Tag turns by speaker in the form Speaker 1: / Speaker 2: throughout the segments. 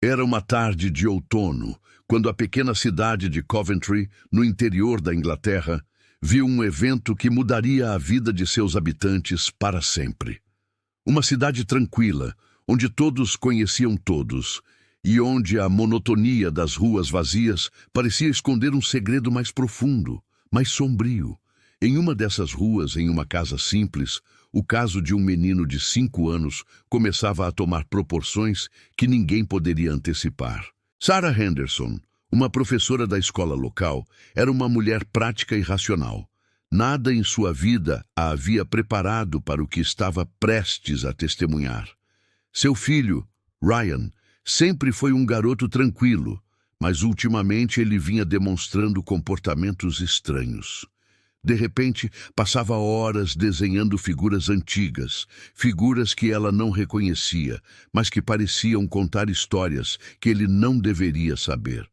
Speaker 1: Era uma tarde de outono, quando a pequena cidade de Coventry, no interior da Inglaterra, viu um evento que mudaria a vida de seus habitantes para sempre. Uma cidade tranquila, onde todos conheciam todos, e onde a monotonia das ruas vazias parecia esconder um segredo mais profundo, mais sombrio. Em uma dessas ruas, em uma casa simples, o caso de um menino de 5 anos começava a tomar proporções que ninguém poderia antecipar. Sarah Henderson, uma professora da escola local, era uma mulher prática e racional. Nada em sua vida a havia preparado para o que estava prestes a testemunhar. Seu filho, Ryan, sempre foi um garoto tranquilo, mas ultimamente ele vinha demonstrando comportamentos estranhos. De repente, passava horas desenhando figuras antigas, figuras que ela não reconhecia, mas que pareciam contar histórias que ele não deveria saber.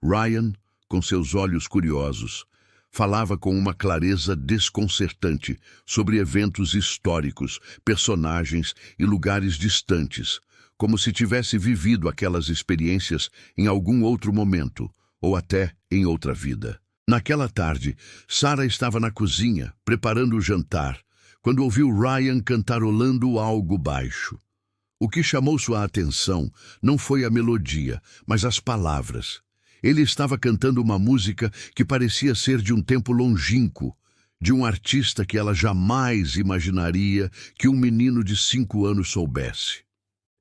Speaker 1: Ryan, com seus olhos curiosos, falava com uma clareza desconcertante sobre eventos históricos, personagens e lugares distantes, como se tivesse vivido aquelas experiências em algum outro momento, ou até em outra vida. Naquela tarde, Sarah estava na cozinha, preparando o jantar, quando ouviu Ryan cantarolando algo baixo. O que chamou sua atenção não foi a melodia, mas as palavras. Ele estava cantando uma música que parecia ser de um tempo longínquo, de um artista que ela jamais imaginaria que um menino de 5 anos soubesse.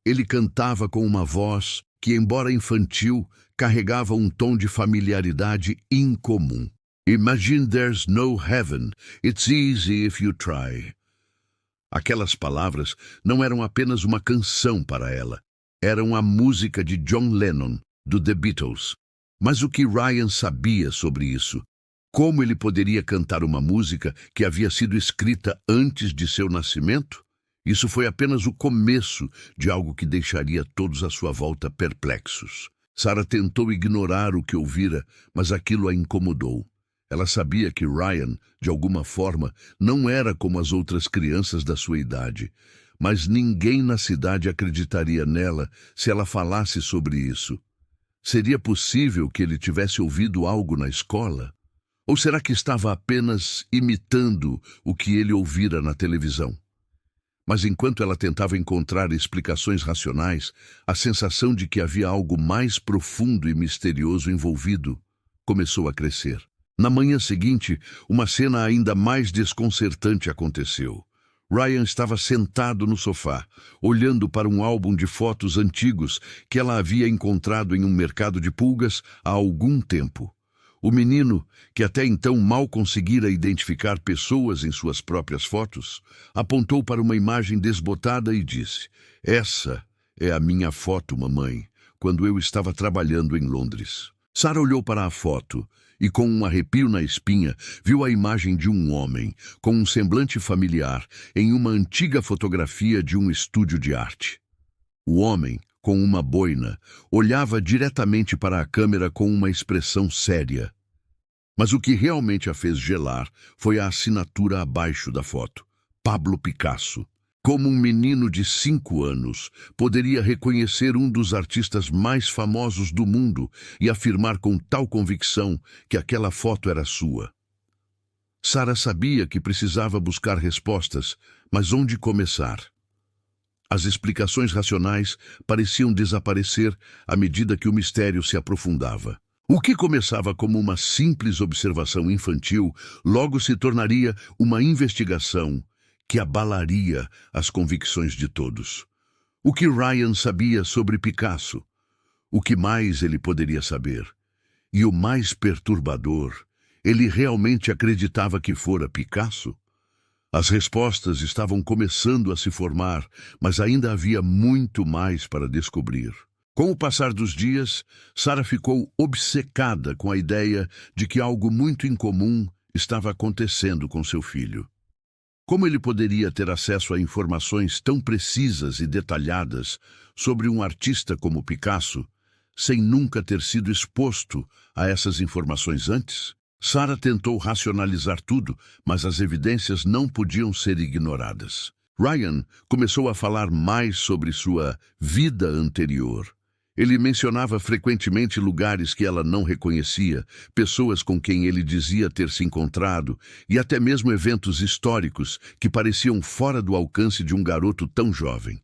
Speaker 1: Ele cantava com uma voz que, embora infantil, carregava um tom de familiaridade incomum. Imagine there's no heaven, it's easy if you try. Aquelas palavras não eram apenas uma canção para ela, eram a música de John Lennon, do The Beatles. Mas o que Ryan sabia sobre isso? Como ele poderia cantar uma música que havia sido escrita antes de seu nascimento? Isso foi apenas o começo de algo que deixaria todos à sua volta perplexos. Sarah tentou ignorar o que ouvira, mas aquilo a incomodou. Ela sabia que Ryan, de alguma forma, não era como as outras crianças da sua idade, mas ninguém na cidade acreditaria nela se ela falasse sobre isso. Seria possível que ele tivesse ouvido algo na escola? Ou será que estava apenas imitando o que ele ouvira na televisão? Mas enquanto ela tentava encontrar explicações racionais, a sensação de que havia algo mais profundo e misterioso envolvido começou a crescer. Na manhã seguinte, uma cena ainda mais desconcertante aconteceu. Ryan estava sentado no sofá, olhando para um álbum de fotos antigos que ela havia encontrado em um mercado de pulgas há algum tempo. O menino, que até então mal conseguira identificar pessoas em suas próprias fotos, apontou para uma imagem desbotada e disse: "Essa é a minha foto, mamãe, quando eu estava trabalhando em Londres." Sarah olhou para a foto e, com um arrepio na espinha, viu a imagem de um homem, com um semblante familiar, em uma antiga fotografia de um estúdio de arte. O homem, com uma boina, olhava diretamente para a câmera com uma expressão séria. Mas o que realmente a fez gelar foi a assinatura abaixo da foto: Pablo Picasso. Como um menino de 5 anos poderia reconhecer um dos artistas mais famosos do mundo e afirmar com tal convicção que aquela foto era sua? Sarah sabia que precisava buscar respostas, mas onde começar? As explicações racionais pareciam desaparecer à medida que o mistério se aprofundava. O que começava como uma simples observação infantil logo se tornaria uma investigação que abalaria as convicções de todos. O que Ryan sabia sobre Picasso? O que mais ele poderia saber? E o mais perturbador, ele realmente acreditava que fora Picasso? As respostas estavam começando a se formar, mas ainda havia muito mais para descobrir. Com o passar dos dias, Sarah ficou obcecada com a ideia de que algo muito incomum estava acontecendo com seu filho. Como ele poderia ter acesso a informações tão precisas e detalhadas sobre um artista como Picasso, sem nunca ter sido exposto a essas informações antes? Sarah tentou racionalizar tudo, mas as evidências não podiam ser ignoradas. Ryan começou a falar mais sobre sua vida anterior. Ele mencionava frequentemente lugares que ela não reconhecia, pessoas com quem ele dizia ter se encontrado e até mesmo eventos históricos que pareciam fora do alcance de um garoto tão jovem.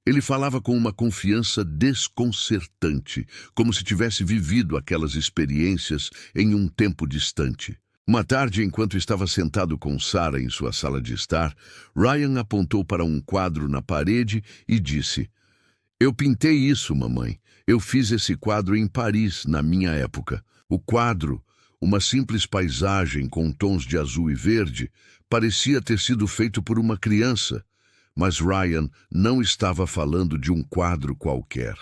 Speaker 1: Ele falava com uma confiança desconcertante, como se tivesse vivido aquelas experiências em um tempo distante. Uma tarde, enquanto estava sentado com Sarah em sua sala de estar, Ryan apontou para um quadro na parede e disse: "Eu pintei isso, mamãe. Eu fiz esse quadro em Paris, na minha época." O quadro, uma simples paisagem com tons de azul e verde, parecia ter sido feito por uma criança, mas Ryan não estava falando de um quadro qualquer.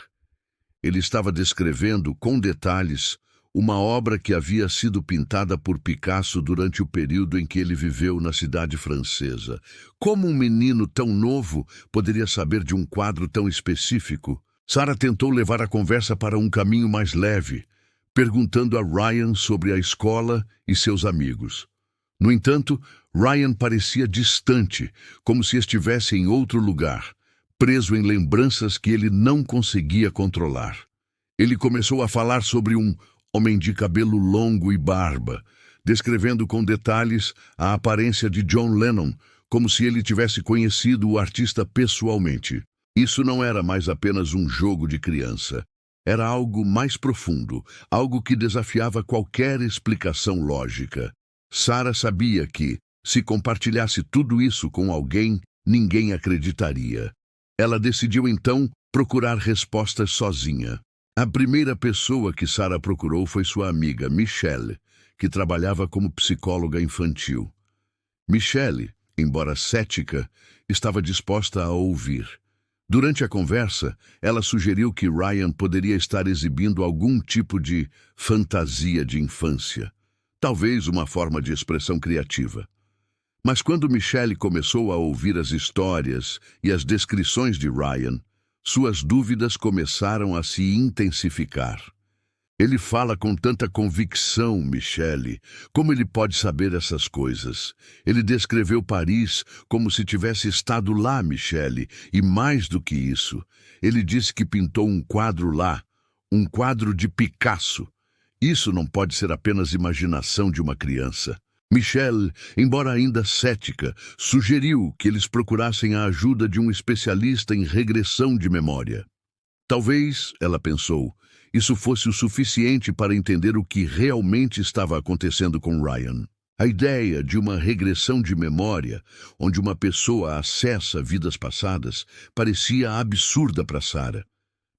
Speaker 1: Ele estava descrevendo, com detalhes, uma obra que havia sido pintada por Picasso durante o período em que ele viveu na cidade francesa. Como um menino tão novo poderia saber de um quadro tão específico? Sarah tentou levar a conversa para um caminho mais leve, perguntando a Ryan sobre a escola e seus amigos. No entanto, Ryan parecia distante, como se estivesse em outro lugar, preso em lembranças que ele não conseguia controlar. Ele começou a falar sobre um homem de cabelo longo e barba, descrevendo com detalhes a aparência de John Lennon, como se ele tivesse conhecido o artista pessoalmente. Isso não era mais apenas um jogo de criança. Era algo mais profundo, algo que desafiava qualquer explicação lógica. Sarah sabia que, se compartilhasse tudo isso com alguém, ninguém acreditaria. Ela decidiu então procurar respostas sozinha. A primeira pessoa que Sarah procurou foi sua amiga, Michelle, que trabalhava como psicóloga infantil. Michelle, embora cética, estava disposta a ouvir. Durante a conversa, ela sugeriu que Ryan poderia estar exibindo algum tipo de fantasia de infância, talvez uma forma de expressão criativa. Mas quando Michelle começou a ouvir as histórias e as descrições de Ryan, suas dúvidas começaram a se intensificar. "Ele fala com tanta convicção, Michelle. Como ele pode saber essas coisas? Ele descreveu Paris como se tivesse estado lá, Michelle, e mais do que isso, ele disse que pintou um quadro lá, um quadro de Picasso. Isso não pode ser apenas imaginação de uma criança." Michelle, embora ainda cética, sugeriu que eles procurassem a ajuda de um especialista em regressão de memória. Talvez, ela pensou, isso fosse o suficiente para entender o que realmente estava acontecendo com Ryan. A ideia de uma regressão de memória, onde uma pessoa acessa vidas passadas, parecia absurda para Sarah.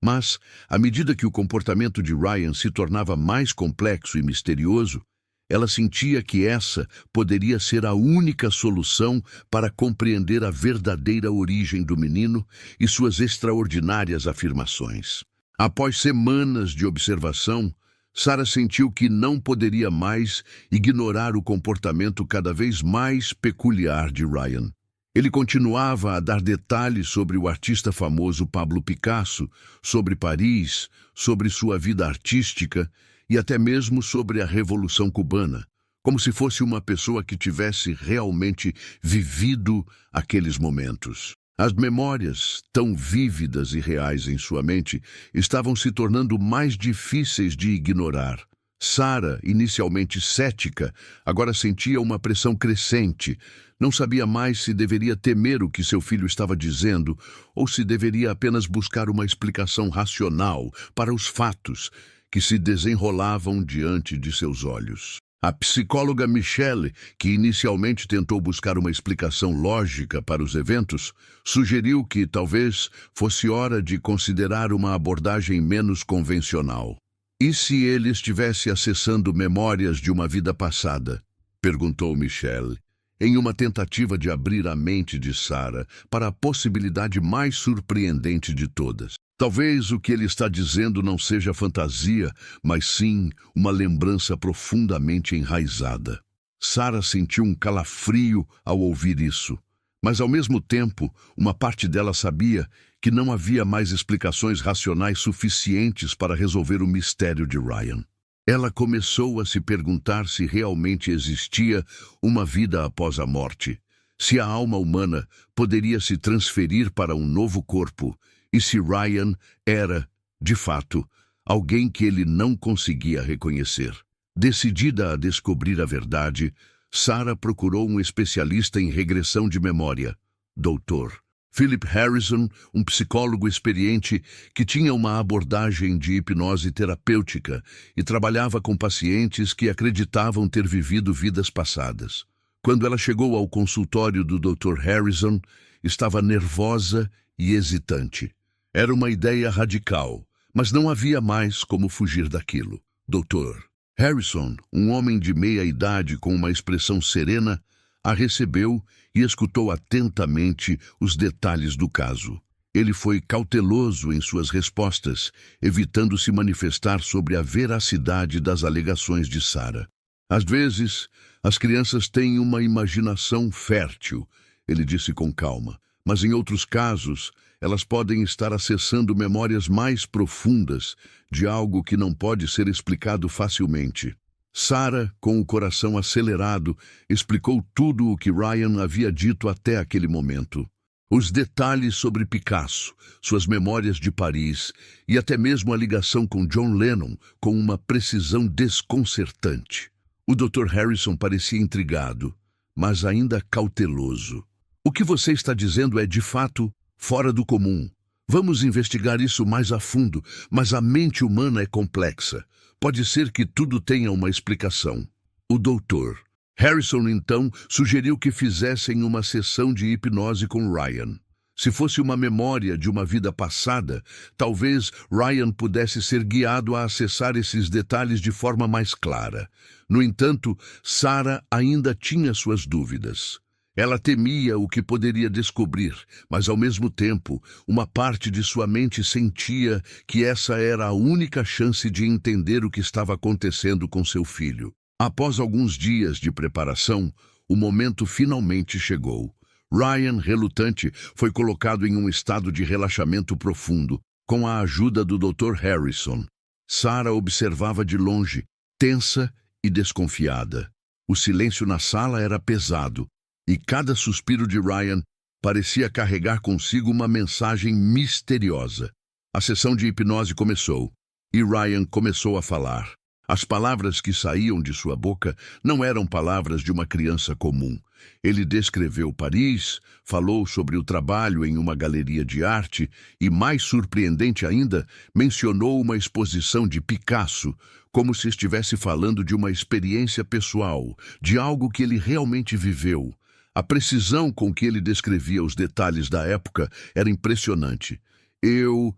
Speaker 1: Mas, à medida que o comportamento de Ryan se tornava mais complexo e misterioso, ela sentia que essa poderia ser a única solução para compreender a verdadeira origem do menino e suas extraordinárias afirmações. Após semanas de observação, Sarah sentiu que não poderia mais ignorar o comportamento cada vez mais peculiar de Ryan. Ele continuava a dar detalhes sobre o artista famoso Pablo Picasso, sobre Paris, sobre sua vida artística e até mesmo sobre a Revolução Cubana, como se fosse uma pessoa que tivesse realmente vivido aqueles momentos. As memórias, tão vívidas e reais em sua mente, estavam se tornando mais difíceis de ignorar. Sarah, inicialmente cética, agora sentia uma pressão crescente. Não sabia mais se deveria temer o que seu filho estava dizendo ou se deveria apenas buscar uma explicação racional para os fatos que se desenrolavam diante de seus olhos. A psicóloga Michelle, que inicialmente tentou buscar uma explicação lógica para os eventos, sugeriu que talvez fosse hora de considerar uma abordagem menos convencional. "E se ele estivesse acessando memórias de uma vida passada?" perguntou Michelle, em uma tentativa de abrir a mente de Sarah para a possibilidade mais surpreendente de todas. Talvez o que ele está dizendo não seja fantasia, mas sim uma lembrança profundamente enraizada. Sarah sentiu um calafrio ao ouvir isso, mas ao mesmo tempo, uma parte dela sabia que não havia mais explicações racionais suficientes para resolver o mistério de Ryan. Ela começou a se perguntar se realmente existia uma vida após a morte, se a alma humana poderia se transferir para um novo corpo, e se Ryan era, De fato, alguém que ele não conseguia reconhecer. Decidida a descobrir a verdade, Sarah procurou um especialista em regressão de memória, Dr. Philip Harrison, um psicólogo experiente que tinha uma abordagem de hipnose terapêutica e trabalhava com pacientes que acreditavam ter vivido vidas passadas. Quando ela chegou ao consultório do Dr. Harrison, estava nervosa e hesitante. Era uma ideia radical, mas não havia mais como fugir daquilo. Dr. Harrison, um homem de meia-idade com uma expressão serena, a recebeu e escutou atentamente os detalhes do caso. Ele foi cauteloso em suas respostas, evitando se manifestar sobre a veracidade das alegações de Sarah. Às vezes, as crianças têm uma imaginação fértil, ele disse com calma, mas em outros casos, elas podem estar acessando memórias mais profundas de algo que não pode ser explicado facilmente. Sarah, com o coração acelerado, explicou tudo o que Ryan havia dito até aquele momento. Os detalhes sobre Picasso, suas memórias de Paris e até mesmo a ligação com John Lennon com uma precisão desconcertante. O Dr. Harrison parecia intrigado, mas ainda cauteloso. O que você está dizendo é, de fato, fora do comum. Vamos investigar isso mais a fundo, mas a mente humana é complexa. Pode ser que tudo tenha uma explicação. O Dr. Harrison, então, sugeriu que fizessem uma sessão de hipnose com Ryan. Se fosse uma memória de uma vida passada, talvez Ryan pudesse ser guiado a acessar esses detalhes de forma mais clara. No entanto, Sarah ainda tinha suas dúvidas. Ela temia o que poderia descobrir, mas ao mesmo tempo, uma parte de sua mente sentia que essa era a única chance de entender o que estava acontecendo com seu filho. Após alguns dias de preparação, o momento finalmente chegou. Ryan, relutante, foi colocado em um estado de relaxamento profundo, com a ajuda do Dr. Harrison. Sarah observava de longe, tensa e desconfiada. O silêncio na sala era pesado, e cada suspiro de Ryan parecia carregar consigo uma mensagem misteriosa. A sessão de hipnose começou, e Ryan começou a falar. As palavras que saíam de sua boca não eram palavras de uma criança comum. Ele descreveu Paris, falou sobre o trabalho em uma galeria de arte e, mais surpreendente ainda, mencionou uma exposição de Picasso, como se estivesse falando de uma experiência pessoal, de algo que ele realmente viveu. A precisão com que ele descrevia os detalhes da época era impressionante. Eu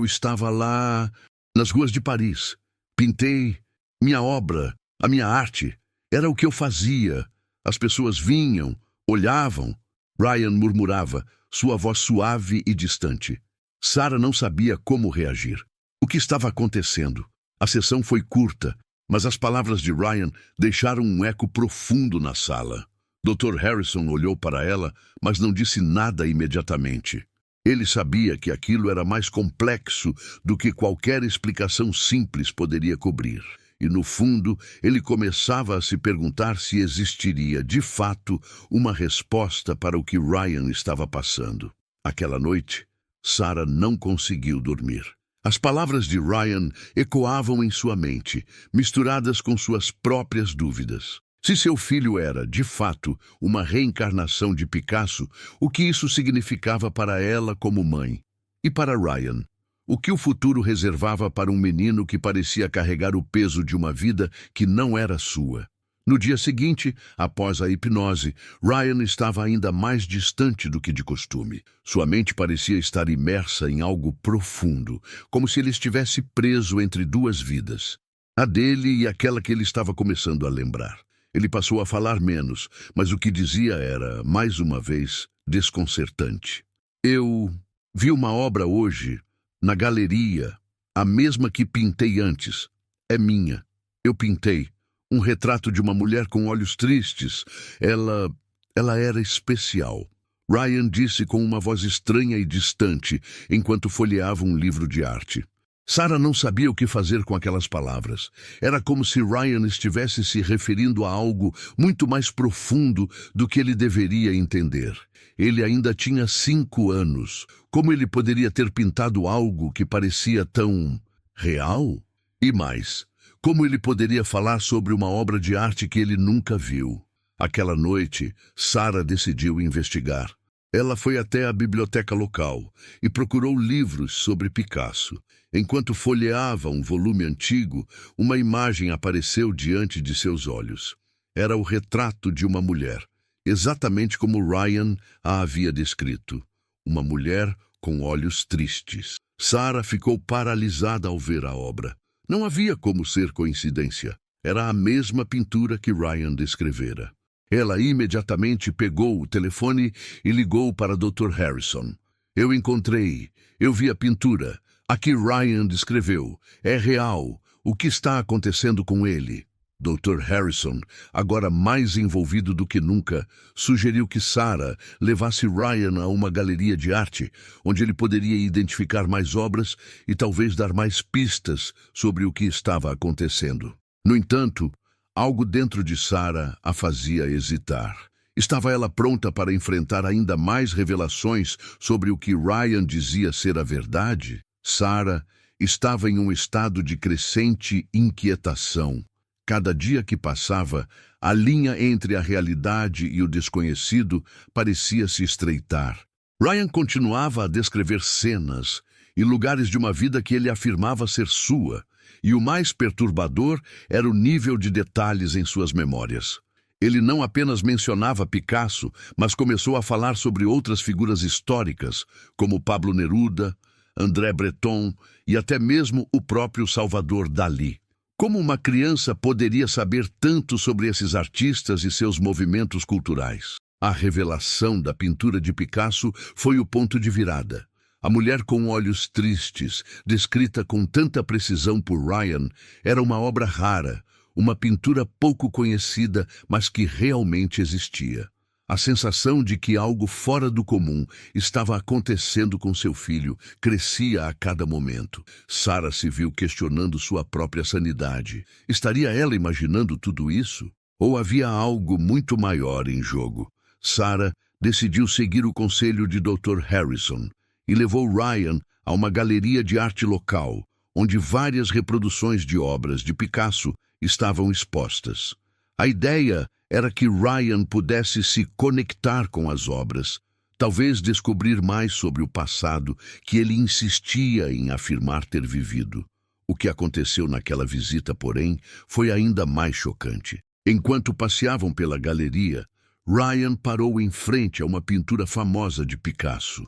Speaker 1: estava lá, nas ruas de Paris. Pintei minha obra, a minha arte. Era o que eu fazia. As pessoas vinham, olhavam. Ryan murmurava, sua voz suave e distante. Sarah não sabia como reagir. O que estava acontecendo? A sessão foi curta, mas as palavras de Ryan deixaram um eco profundo na sala. Dr. Harrison olhou para ela, mas não disse nada imediatamente. Ele sabia que aquilo era mais complexo do que qualquer explicação simples poderia cobrir. E, no fundo, ele começava a se perguntar se existiria, de fato, uma resposta para o que Ryan estava passando. Aquela noite, Sarah não conseguiu dormir. As palavras de Ryan ecoavam em sua mente, misturadas com suas próprias dúvidas. Se seu filho era, de fato, uma reencarnação de Picasso, o que isso significava para ela como mãe? E para Ryan? O que o futuro reservava para um menino que parecia carregar o peso de uma vida que não era sua? No dia seguinte, após a hipnose, Ryan estava ainda mais distante do que de costume. Sua mente parecia estar imersa em algo profundo, como se ele estivesse preso entre duas vidas, a dele e aquela que ele estava começando a lembrar. Ele passou a falar menos, mas o que dizia era, mais uma vez, desconcertante. Eu vi uma obra hoje, na galeria, a mesma que pintei antes. É minha. Eu pintei. Um retrato de uma mulher com olhos tristes. Ela era especial. Ryan disse com uma voz estranha e distante, enquanto folheava um livro de arte. Sarah não sabia o que fazer com aquelas palavras. Era como se Ryan estivesse se referindo a algo muito mais profundo do que ele deveria entender. Ele ainda tinha 5 anos. Como ele poderia ter pintado algo que parecia tão real? E mais, como ele poderia falar sobre uma obra de arte que ele nunca viu? Aquela noite, Sarah decidiu investigar. Ela foi até a biblioteca local e procurou livros sobre Picasso. Enquanto folheava um volume antigo, uma imagem apareceu diante de seus olhos. Era o retrato de uma mulher, exatamente como Ryan a havia descrito. Uma mulher com olhos tristes. Sarah ficou paralisada ao ver a obra. Não havia como ser coincidência. Era a mesma pintura que Ryan descrevera. Ela imediatamente pegou o telefone e ligou para Dr. Harrison. Eu encontrei. Eu vi a pintura. A que Ryan descreveu. É real. O que está acontecendo com ele? Dr. Harrison, agora mais envolvido do que nunca, sugeriu que Sarah levasse Ryan a uma galeria de arte, onde ele poderia identificar mais obras e talvez dar mais pistas sobre o que estava acontecendo. No entanto, algo dentro de Sarah a fazia hesitar. Estava ela pronta para enfrentar ainda mais revelações sobre o que Ryan dizia ser a verdade? Sarah estava em um estado de crescente inquietação. Cada dia que passava, a linha entre a realidade e o desconhecido parecia se estreitar. Ryan continuava a descrever cenas e lugares de uma vida que ele afirmava ser sua, e o mais perturbador era o nível de detalhes em suas memórias. Ele não apenas mencionava Picasso, mas começou a falar sobre outras figuras históricas, como Pablo Neruda, André Breton e até mesmo o próprio Salvador Dalí. Como uma criança poderia saber tanto sobre esses artistas e seus movimentos culturais? A revelação da pintura de Picasso foi o ponto de virada. A mulher com olhos tristes, descrita com tanta precisão por Ryan, era uma obra rara, uma pintura pouco conhecida, mas que realmente existia. A sensação de que algo fora do comum estava acontecendo com seu filho crescia a cada momento. Sarah se viu questionando sua própria sanidade. Estaria ela imaginando tudo isso? Ou havia algo muito maior em jogo? Sarah decidiu seguir o conselho de Dr. Harrison e levou Ryan a uma galeria de arte local, onde várias reproduções de obras de Picasso estavam expostas. A ideia era que Ryan pudesse se conectar com as obras, talvez descobrir mais sobre o passado que ele insistia em afirmar ter vivido. O que aconteceu naquela visita, porém, foi ainda mais chocante. Enquanto passeavam pela galeria, Ryan parou em frente a uma pintura famosa de Picasso.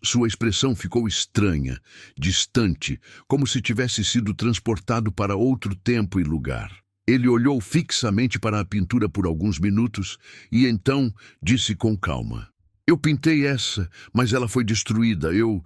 Speaker 1: Sua expressão ficou estranha, distante, como se tivesse sido transportado para outro tempo e lugar. Ele olhou fixamente para a pintura por alguns minutos e então disse com calma: Eu pintei essa, mas ela foi destruída. Eu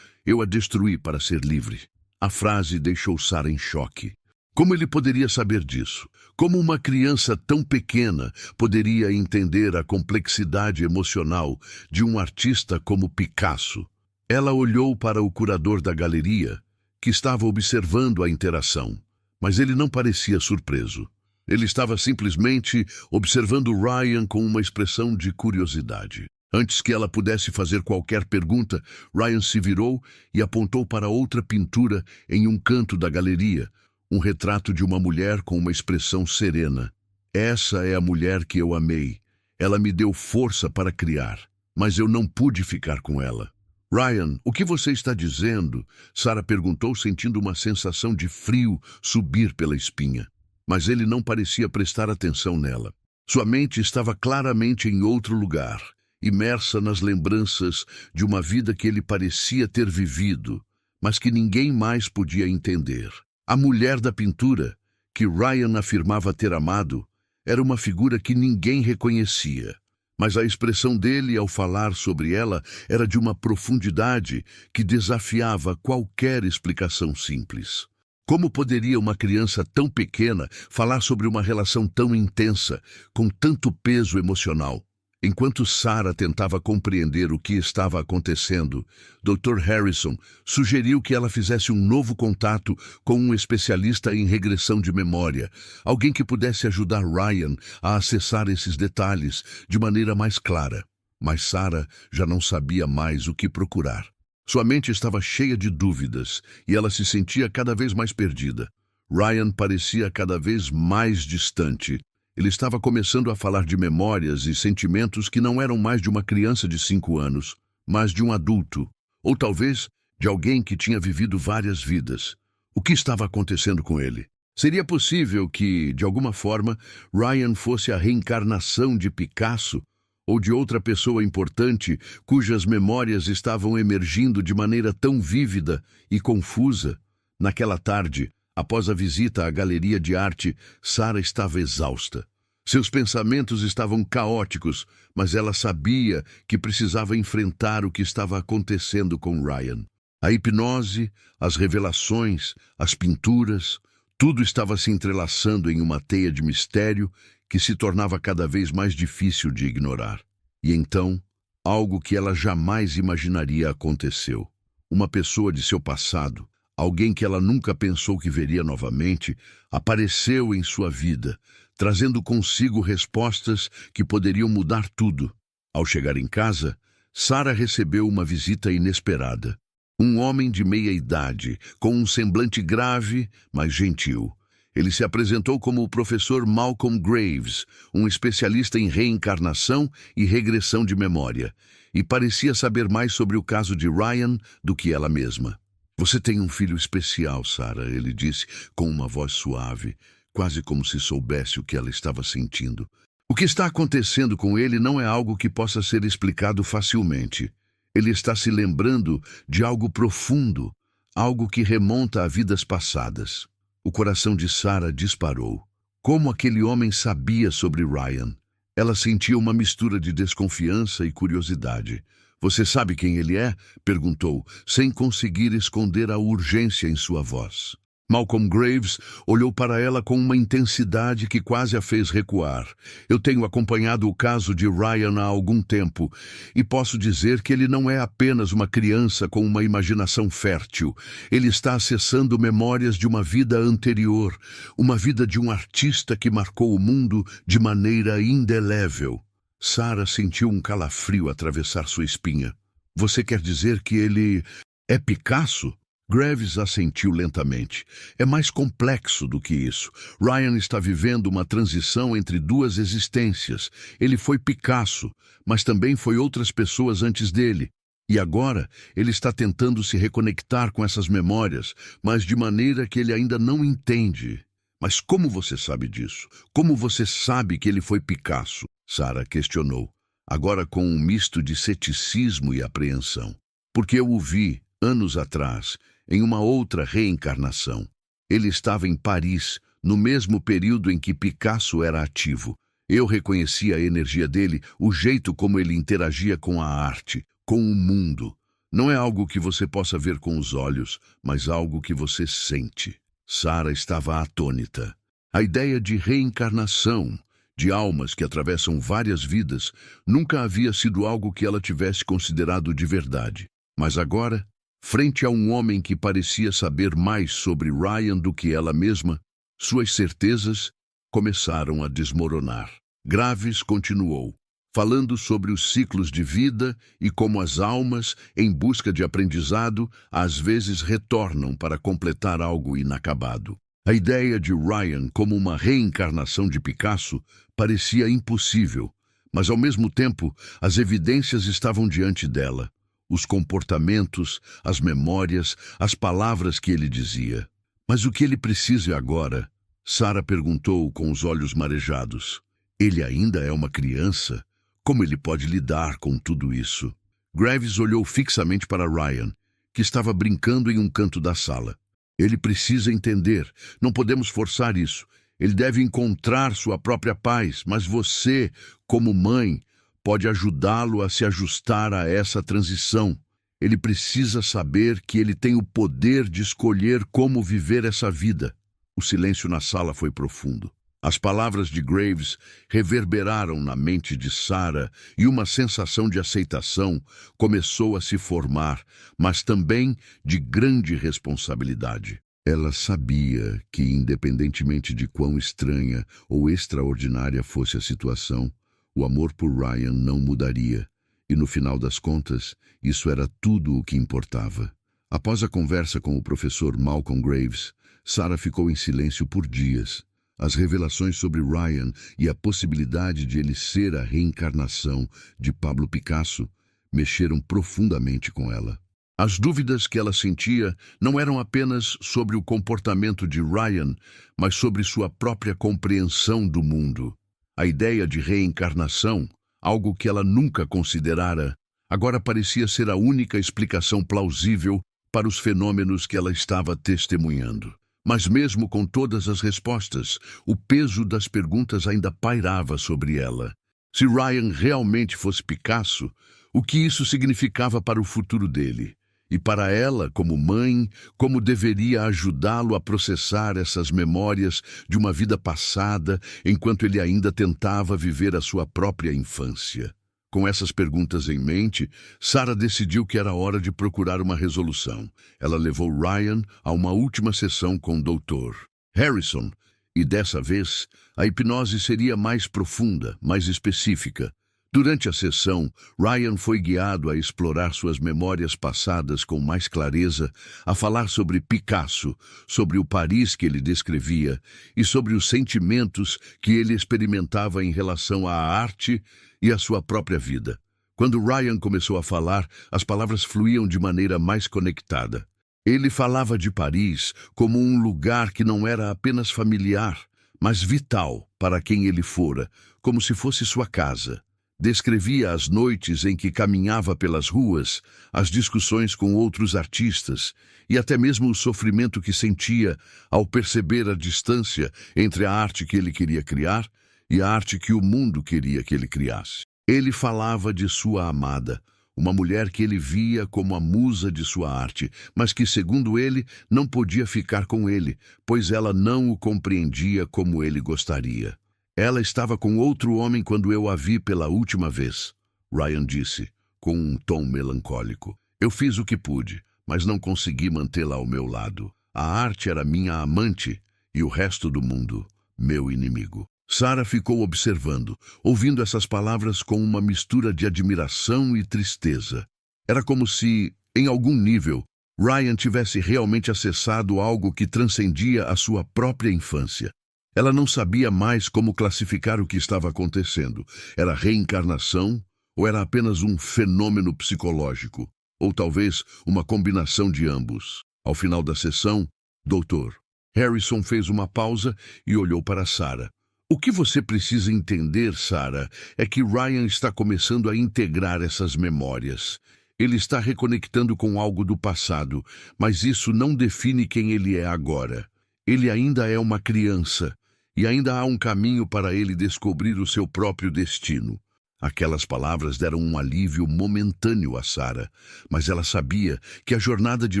Speaker 1: a destruí para ser livre. A frase deixou Sarah em choque. Como ele poderia saber disso? Como uma criança tão pequena poderia entender a complexidade emocional de um artista como Picasso? Ela olhou para o curador da galeria, que estava observando a interação, mas ele não parecia surpreso. Ele estava simplesmente observando Ryan com uma expressão de curiosidade. Antes que ela pudesse fazer qualquer pergunta, Ryan se virou e apontou para outra pintura em um canto da galeria, um retrato de uma mulher com uma expressão serena. Essa é a mulher que eu amei. Ela me deu força para criar, mas eu não pude ficar com ela. Ryan, o que você está dizendo? Sarah perguntou, sentindo uma sensação de frio subir pela espinha. Mas ele não parecia prestar atenção nela. Sua mente estava claramente em outro lugar, imersa nas lembranças de uma vida que ele parecia ter vivido, mas que ninguém mais podia entender. A mulher da pintura, que Ryan afirmava ter amado, era uma figura que ninguém reconhecia, mas a expressão dele ao falar sobre ela era de uma profundidade que desafiava qualquer explicação simples. Como poderia uma criança tão pequena falar sobre uma relação tão intensa, com tanto peso emocional? Enquanto Sarah tentava compreender o que estava acontecendo, Dr. Harrison sugeriu que ela fizesse um novo contato com um especialista em regressão de memória, alguém que pudesse ajudar Ryan a acessar esses detalhes de maneira mais clara. Mas Sarah já não sabia mais o que procurar. Sua mente estava cheia de dúvidas e ela se sentia cada vez mais perdida. Ryan parecia cada vez mais distante. Ele estava começando a falar de memórias e sentimentos que não eram mais de uma criança de 5 anos, mas de um adulto, ou talvez de alguém que tinha vivido várias vidas. O que estava acontecendo com ele? Seria possível que, de alguma forma, Ryan fosse a reencarnação de Picasso ou de outra pessoa importante cujas memórias estavam emergindo de maneira tão vívida e confusa? Naquela tarde, após a visita à galeria de arte, Sarah estava exausta. Seus pensamentos estavam caóticos, mas ela sabia que precisava enfrentar o que estava acontecendo com Ryan. A hipnose, as revelações, as pinturas, tudo estava se entrelaçando em uma teia de mistério que se tornava cada vez mais difícil de ignorar. E então, algo que ela jamais imaginaria aconteceu. Uma pessoa de seu passado, alguém que ela nunca pensou que veria novamente, apareceu em sua vida, trazendo consigo respostas que poderiam mudar tudo. Ao chegar em casa, Sarah recebeu uma visita inesperada. Um homem de meia idade, com um semblante grave, mas gentil. Ele se apresentou como o professor Malcolm Graves, um especialista em reencarnação e regressão de memória, e parecia saber mais sobre o caso de Ryan do que ela mesma. "Você tem um filho especial, Sarah", ele disse com uma voz suave, quase como se soubesse o que ela estava sentindo. "O que está acontecendo com ele não é algo que possa ser explicado facilmente. Ele está se lembrando de algo profundo, algo que remonta a vidas passadas." O coração de Sarah disparou. Como aquele homem sabia sobre Ryan? Ela sentia uma mistura de desconfiança e curiosidade. "Você sabe quem ele é?" perguntou, sem conseguir esconder a urgência em sua voz. Malcolm Graves olhou para ela com uma intensidade que quase a fez recuar. "Eu tenho acompanhado o caso de Ryan há algum tempo e posso dizer que ele não é apenas uma criança com uma imaginação fértil. Ele está acessando memórias de uma vida anterior, uma vida de um artista que marcou o mundo de maneira indelével." Sarah sentiu um calafrio atravessar sua espinha. "Você quer dizer que ele é Picasso?" Graves assentiu lentamente. "É mais complexo do que isso. Ryan está vivendo uma transição entre duas existências. Ele foi Picasso, mas também foi outras pessoas antes dele. E agora ele está tentando se reconectar com essas memórias, mas de maneira que ele ainda não entende." "Mas como você sabe disso? Como você sabe que ele foi Picasso?" Sarah questionou, agora com um misto de ceticismo e apreensão. "Porque eu o vi, anos atrás, em uma outra reencarnação. Ele estava em Paris, no mesmo período em que Picasso era ativo. Eu reconheci a energia dele, o jeito como ele interagia com a arte, com o mundo. Não é algo que você possa ver com os olhos, mas algo que você sente." Sarah estava atônita. A ideia de reencarnação, de almas que atravessam várias vidas, nunca havia sido algo que ela tivesse considerado de verdade. Mas agora, frente a um homem que parecia saber mais sobre Ryan do que ela mesma, suas certezas começaram a desmoronar. Graves continuou, falando sobre os ciclos de vida e como as almas, em busca de aprendizado, às vezes retornam para completar algo inacabado. A ideia de Ryan como uma reencarnação de Picasso parecia impossível, mas ao mesmo tempo as evidências estavam diante dela. Os comportamentos, as memórias, as palavras que ele dizia. "Mas o que ele precisa agora?" Sarah perguntou com os olhos marejados. "Ele ainda é uma criança? Como ele pode lidar com tudo isso?" Graves olhou fixamente para Ryan, que estava brincando em um canto da sala. "Ele precisa entender. Não podemos forçar isso. Ele deve encontrar sua própria paz, mas você, como mãe, pode ajudá-lo a se ajustar a essa transição. Ele precisa saber que ele tem o poder de escolher como viver essa vida." O silêncio na sala foi profundo. As palavras de Graves reverberaram na mente de Sarah e uma sensação de aceitação começou a se formar, mas também de grande responsabilidade. Ela sabia que, independentemente de quão estranha ou extraordinária fosse a situação, o amor por Ryan não mudaria, e no final das contas, isso era tudo o que importava. Após a conversa com o professor Malcolm Graves, Sarah ficou em silêncio por dias. As revelações sobre Ryan e a possibilidade de ele ser a reencarnação de Pablo Picasso mexeram profundamente com ela. As dúvidas que ela sentia não eram apenas sobre o comportamento de Ryan, mas sobre sua própria compreensão do mundo. A ideia de reencarnação, algo que ela nunca considerara, agora parecia ser a única explicação plausível para os fenômenos que ela estava testemunhando. Mas mesmo com todas as respostas, o peso das perguntas ainda pairava sobre ela. Se Ryan realmente fosse Picasso, o que isso significava para o futuro dele? E para ela, como mãe, como deveria ajudá-lo a processar essas memórias de uma vida passada, enquanto ele ainda tentava viver a sua própria infância? Com essas perguntas em mente, Sarah decidiu que era hora de procurar uma resolução. Ela levou Ryan a uma última sessão com o Dr. Harrison, e dessa vez, a hipnose seria mais profunda, mais específica. Durante a sessão, Ryan foi guiado a explorar suas memórias passadas com mais clareza, a falar sobre Picasso, sobre o Paris que ele descrevia e sobre os sentimentos que ele experimentava em relação à arte e à sua própria vida. Quando Ryan começou a falar, as palavras fluíam de maneira mais conectada. Ele falava de Paris como um lugar que não era apenas familiar, mas vital para quem ele fora, como se fosse sua casa. Descrevia as noites em que caminhava pelas ruas, as discussões com outros artistas e até mesmo o sofrimento que sentia ao perceber a distância entre a arte que ele queria criar e a arte que o mundo queria que ele criasse. Ele falava de sua amada, uma mulher que ele via como a musa de sua arte, mas que, segundo ele, não podia ficar com ele, pois ela não o compreendia como ele gostaria. Ela estava com outro homem quando eu a vi pela última vez, Ryan disse, com um tom melancólico. Eu fiz o que pude, mas não consegui mantê-la ao meu lado. A arte era minha amante e o resto do mundo, meu inimigo. Sarah ficou observando, ouvindo essas palavras com uma mistura de admiração e tristeza. Era como se, em algum nível, Ryan tivesse realmente acessado algo que transcendia a sua própria infância. Ela não sabia mais como classificar o que estava acontecendo. Era reencarnação ou era apenas um fenômeno psicológico? Ou talvez uma combinação de ambos. Ao final da sessão, Dr. Harrison fez uma pausa e olhou para Sarah. O que você precisa entender, Sarah, é que Ryan está começando a integrar essas memórias. Ele está reconectando com algo do passado, mas isso não define quem ele é agora. Ele ainda é uma criança. E ainda há um caminho para ele descobrir o seu próprio destino. Aquelas palavras deram um alívio momentâneo a Sarah, mas ela sabia que a jornada de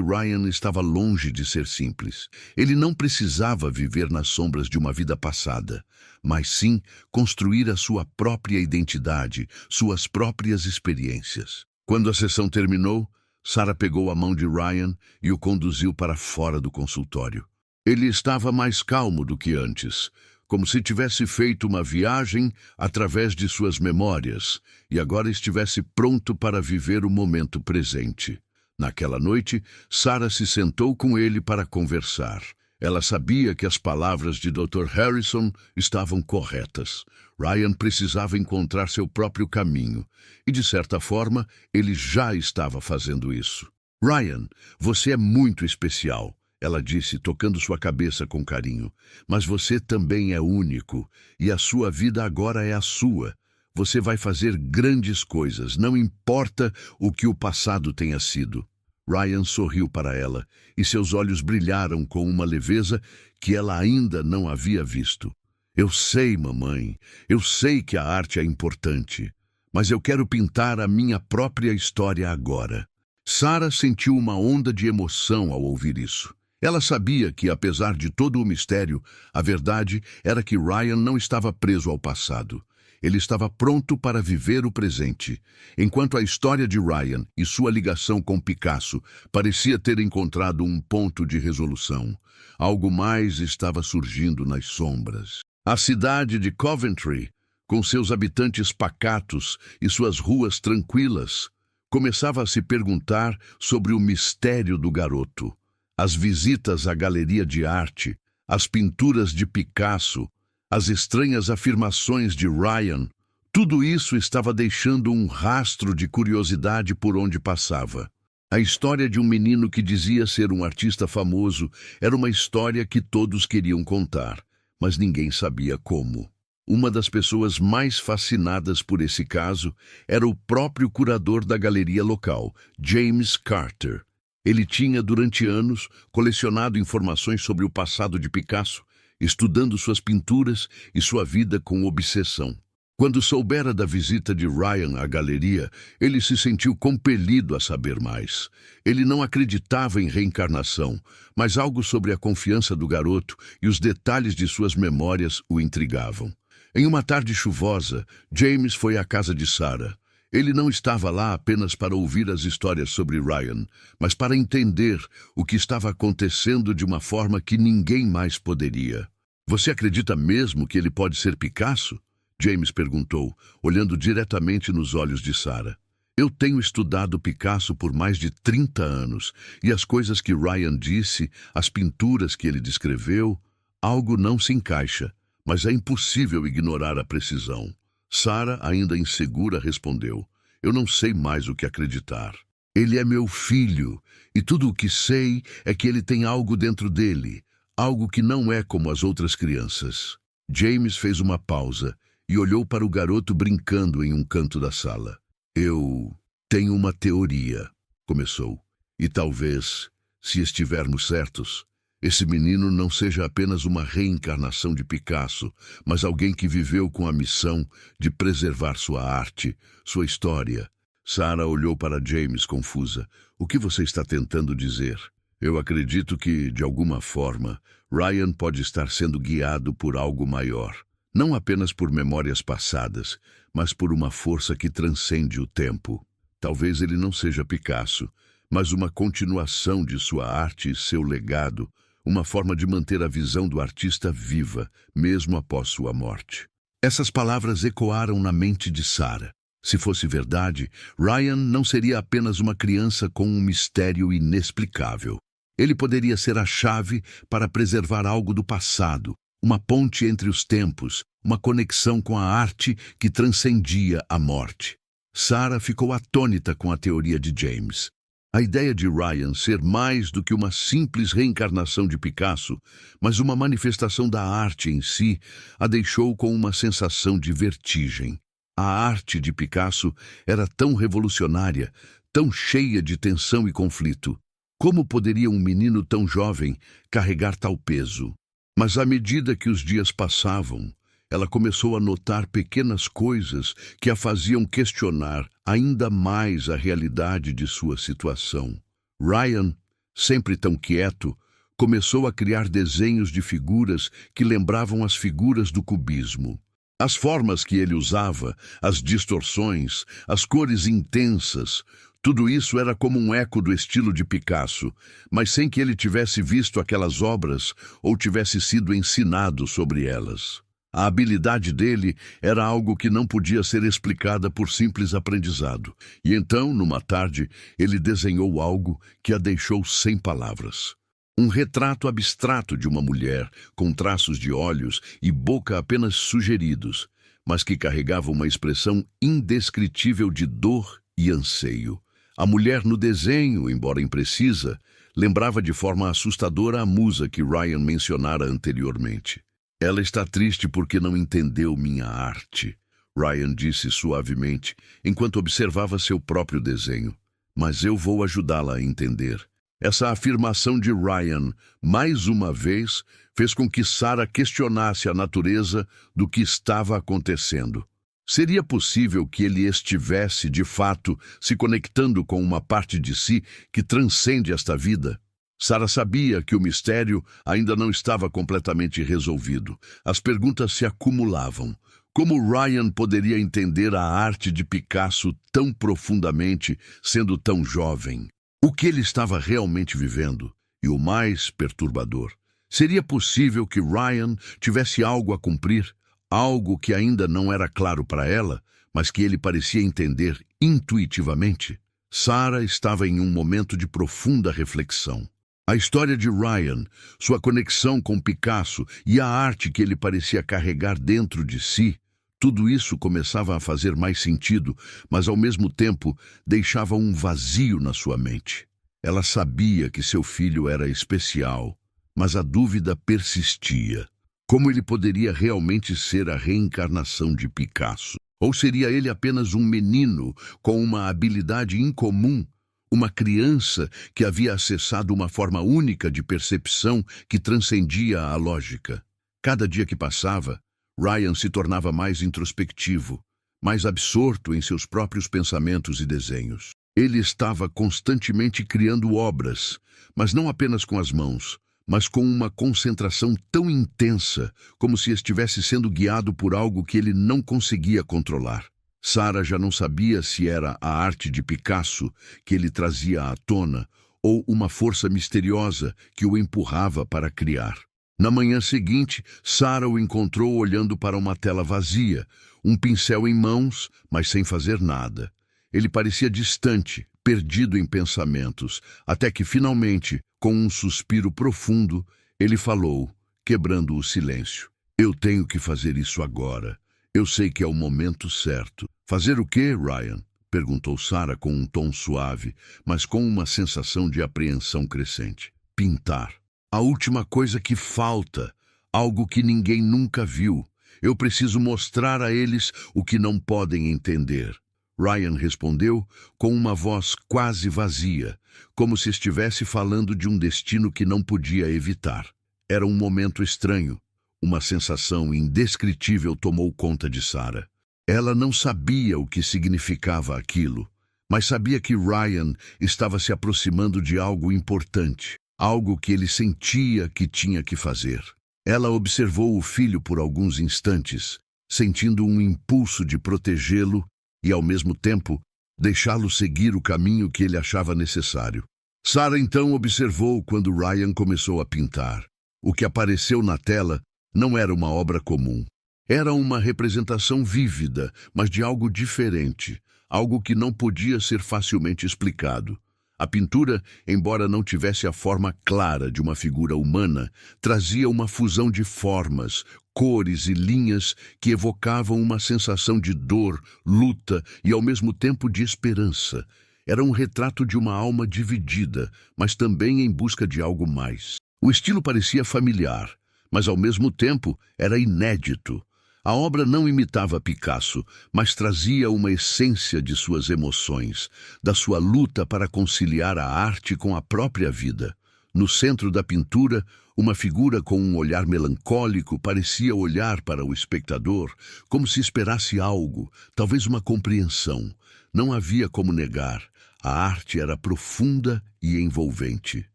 Speaker 1: Ryan estava longe de ser simples. Ele não precisava viver nas sombras de uma vida passada, mas sim construir a sua própria identidade, suas próprias experiências. Quando a sessão terminou, Sarah pegou a mão de Ryan e o conduziu para fora do consultório. Ele estava mais calmo do que antes, como se tivesse feito uma viagem através de suas memórias e agora estivesse pronto para viver o momento presente. Naquela noite, Sarah se sentou com ele para conversar. Ela sabia que as palavras de Dr. Harrison estavam corretas. Ryan precisava encontrar seu próprio caminho e, de certa forma, ele já estava fazendo isso. Ryan, você é muito especial. Ela disse, tocando sua cabeça com carinho. Mas você também é único, e a sua vida agora é a sua. Você vai fazer grandes coisas, não importa o que o passado tenha sido. Ryan sorriu para ela, e seus olhos brilharam com uma leveza que ela ainda não havia visto. Eu sei, mamãe, eu sei que a arte é importante, mas eu quero pintar a minha própria história agora. Sarah sentiu uma onda de emoção ao ouvir isso. Ela sabia que, apesar de todo o mistério, a verdade era que Ryan não estava preso ao passado. Ele estava pronto para viver o presente, enquanto a história de Ryan e sua ligação com Picasso parecia ter encontrado um ponto de resolução. Algo mais estava surgindo nas sombras. A cidade de Coventry, com seus habitantes pacatos e suas ruas tranquilas, começava a se perguntar sobre o mistério do garoto. As visitas à galeria de arte, as pinturas de Picasso, as estranhas afirmações de Ryan, tudo isso estava deixando um rastro de curiosidade por onde passava. A história de um menino que dizia ser um artista famoso era uma história que todos queriam contar, mas ninguém sabia como. Uma das pessoas mais fascinadas por esse caso era o próprio curador da galeria local, James Carter. Ele tinha, durante anos, colecionado informações sobre o passado de Picasso, estudando suas pinturas e sua vida com obsessão. Quando soubera da visita de Ryan à galeria, ele se sentiu compelido a saber mais. Ele não acreditava em reencarnação, mas algo sobre a confiança do garoto e os detalhes de suas memórias o intrigavam. Em uma tarde chuvosa, James foi à casa de Sarah. Ele não estava lá apenas para ouvir as histórias sobre Ryan, mas para entender o que estava acontecendo de uma forma que ninguém mais poderia. "Você acredita mesmo que ele pode ser Picasso?" James perguntou, olhando diretamente nos olhos de Sarah. "Eu tenho estudado Picasso por mais de 30 anos, e as coisas que Ryan disse, as pinturas que ele descreveu, algo não se encaixa, mas é impossível ignorar a precisão." Sarah, ainda insegura, respondeu, "Eu não sei mais o que acreditar. Ele é meu filho, e tudo o que sei é que ele tem algo dentro dele, algo que não é como as outras crianças." James fez uma pausa e olhou para o garoto brincando em um canto da sala. "Eu tenho uma teoria", começou, "e talvez, se estivermos certos, esse menino não seja apenas uma reencarnação de Picasso, mas alguém que viveu com a missão de preservar sua arte, sua história." Sarah olhou para James confusa. "O que você está tentando dizer?" "Eu acredito que, de alguma forma, Ryan pode estar sendo guiado por algo maior. Não apenas por memórias passadas, mas por uma força que transcende o tempo. Talvez ele não seja Picasso, mas uma continuação de sua arte e seu legado, uma forma de manter a visão do artista viva, mesmo após sua morte." Essas palavras ecoaram na mente de Sarah. Se fosse verdade, Ryan não seria apenas uma criança com um mistério inexplicável. Ele poderia ser a chave para preservar algo do passado, uma ponte entre os tempos, uma conexão com a arte que transcendia a morte. Sarah ficou atônita com a teoria de James. A ideia de Ryan ser mais do que uma simples reencarnação de Picasso, mas uma manifestação da arte em si, a deixou com uma sensação de vertigem. A arte de Picasso era tão revolucionária, tão cheia de tensão e conflito. Como poderia um menino tão jovem carregar tal peso? Mas à medida que os dias passavam, ela começou a notar pequenas coisas que a faziam questionar ainda mais a realidade de sua situação. Ryan, sempre tão quieto, começou a criar desenhos de figuras que lembravam as figuras do cubismo. As formas que ele usava, as distorções, as cores intensas, tudo isso era como um eco do estilo de Picasso, mas sem que ele tivesse visto aquelas obras ou tivesse sido ensinado sobre elas. A habilidade dele era algo que não podia ser explicada por simples aprendizado. E então, numa tarde, ele desenhou algo que a deixou sem palavras. Um retrato abstrato de uma mulher, com traços de olhos e boca apenas sugeridos, mas que carregava uma expressão indescritível de dor e anseio. A mulher no desenho, embora imprecisa, lembrava de forma assustadora a musa que Ryan mencionara anteriormente. "Ela está triste porque não entendeu minha arte", Ryan disse suavemente, enquanto observava seu próprio desenho. "Mas eu vou ajudá-la a entender." Essa afirmação de Ryan, mais uma vez, fez com que Sarah questionasse a natureza do que estava acontecendo. Seria possível que ele estivesse, de fato, se conectando com uma parte de si que transcende esta vida? Sara sabia que o mistério ainda não estava completamente resolvido. As perguntas se acumulavam. Como Ryan poderia entender a arte de Picasso tão profundamente, sendo tão jovem? O que ele estava realmente vivendo? E o mais perturbador, seria possível que Ryan tivesse algo a cumprir? Algo que ainda não era claro para ela, mas que ele parecia entender intuitivamente? Sara estava em um momento de profunda reflexão. A história de Ryan, sua conexão com Picasso e a arte que ele parecia carregar dentro de si, tudo isso começava a fazer mais sentido, mas ao mesmo tempo deixava um vazio na sua mente. Ela sabia que seu filho era especial, mas a dúvida persistia. Como ele poderia realmente ser a reencarnação de Picasso? Ou seria ele apenas um menino com uma habilidade incomum? Uma criança que havia acessado uma forma única de percepção que transcendia a lógica. Cada dia que passava, Ryan se tornava mais introspectivo, mais absorto em seus próprios pensamentos e desenhos. Ele estava constantemente criando obras, mas não apenas com as mãos, mas com uma concentração tão intensa, como se estivesse sendo guiado por algo que ele não conseguia controlar. Sara já não sabia se era a arte de Picasso que ele trazia à tona ou uma força misteriosa que o empurrava para criar. Na manhã seguinte, Sara o encontrou olhando para uma tela vazia, um pincel em mãos, mas sem fazer nada. Ele parecia distante, perdido em pensamentos, até que finalmente, com um suspiro profundo, ele falou, quebrando o silêncio. Eu tenho que fazer isso agora. Eu sei que é o momento certo. Fazer o quê, Ryan? Perguntou Sara com um tom suave, mas com uma sensação de apreensão crescente. Pintar. A última coisa que falta. Algo que ninguém nunca viu. Eu preciso mostrar a eles o que não podem entender. Ryan respondeu com uma voz quase vazia, como se estivesse falando de um destino que não podia evitar. Era um momento estranho. Uma sensação indescritível tomou conta de Sara. Ela não sabia o que significava aquilo, mas sabia que Ryan estava se aproximando de algo importante, algo que ele sentia que tinha que fazer. Ela observou o filho por alguns instantes, sentindo um impulso de protegê-lo e, ao mesmo tempo, deixá-lo seguir o caminho que ele achava necessário. Sara então observou quando Ryan começou a pintar. O que apareceu na tela não era uma obra comum. Era uma representação vívida, mas de algo diferente, algo que não podia ser facilmente explicado. A pintura, embora não tivesse a forma clara de uma figura humana, trazia uma fusão de formas, cores e linhas que evocavam uma sensação de dor, luta e ao mesmo tempo de esperança. Era um retrato de uma alma dividida, mas também em busca de algo mais. O estilo parecia familiar, mas ao mesmo tempo era inédito. A obra não imitava Picasso, mas trazia uma essência de suas emoções, da sua luta para conciliar a arte com a própria vida. No centro da pintura, uma figura com um olhar melancólico parecia olhar para o espectador, como se esperasse algo, talvez uma compreensão. Não havia como negar, a arte era profunda e envolvente.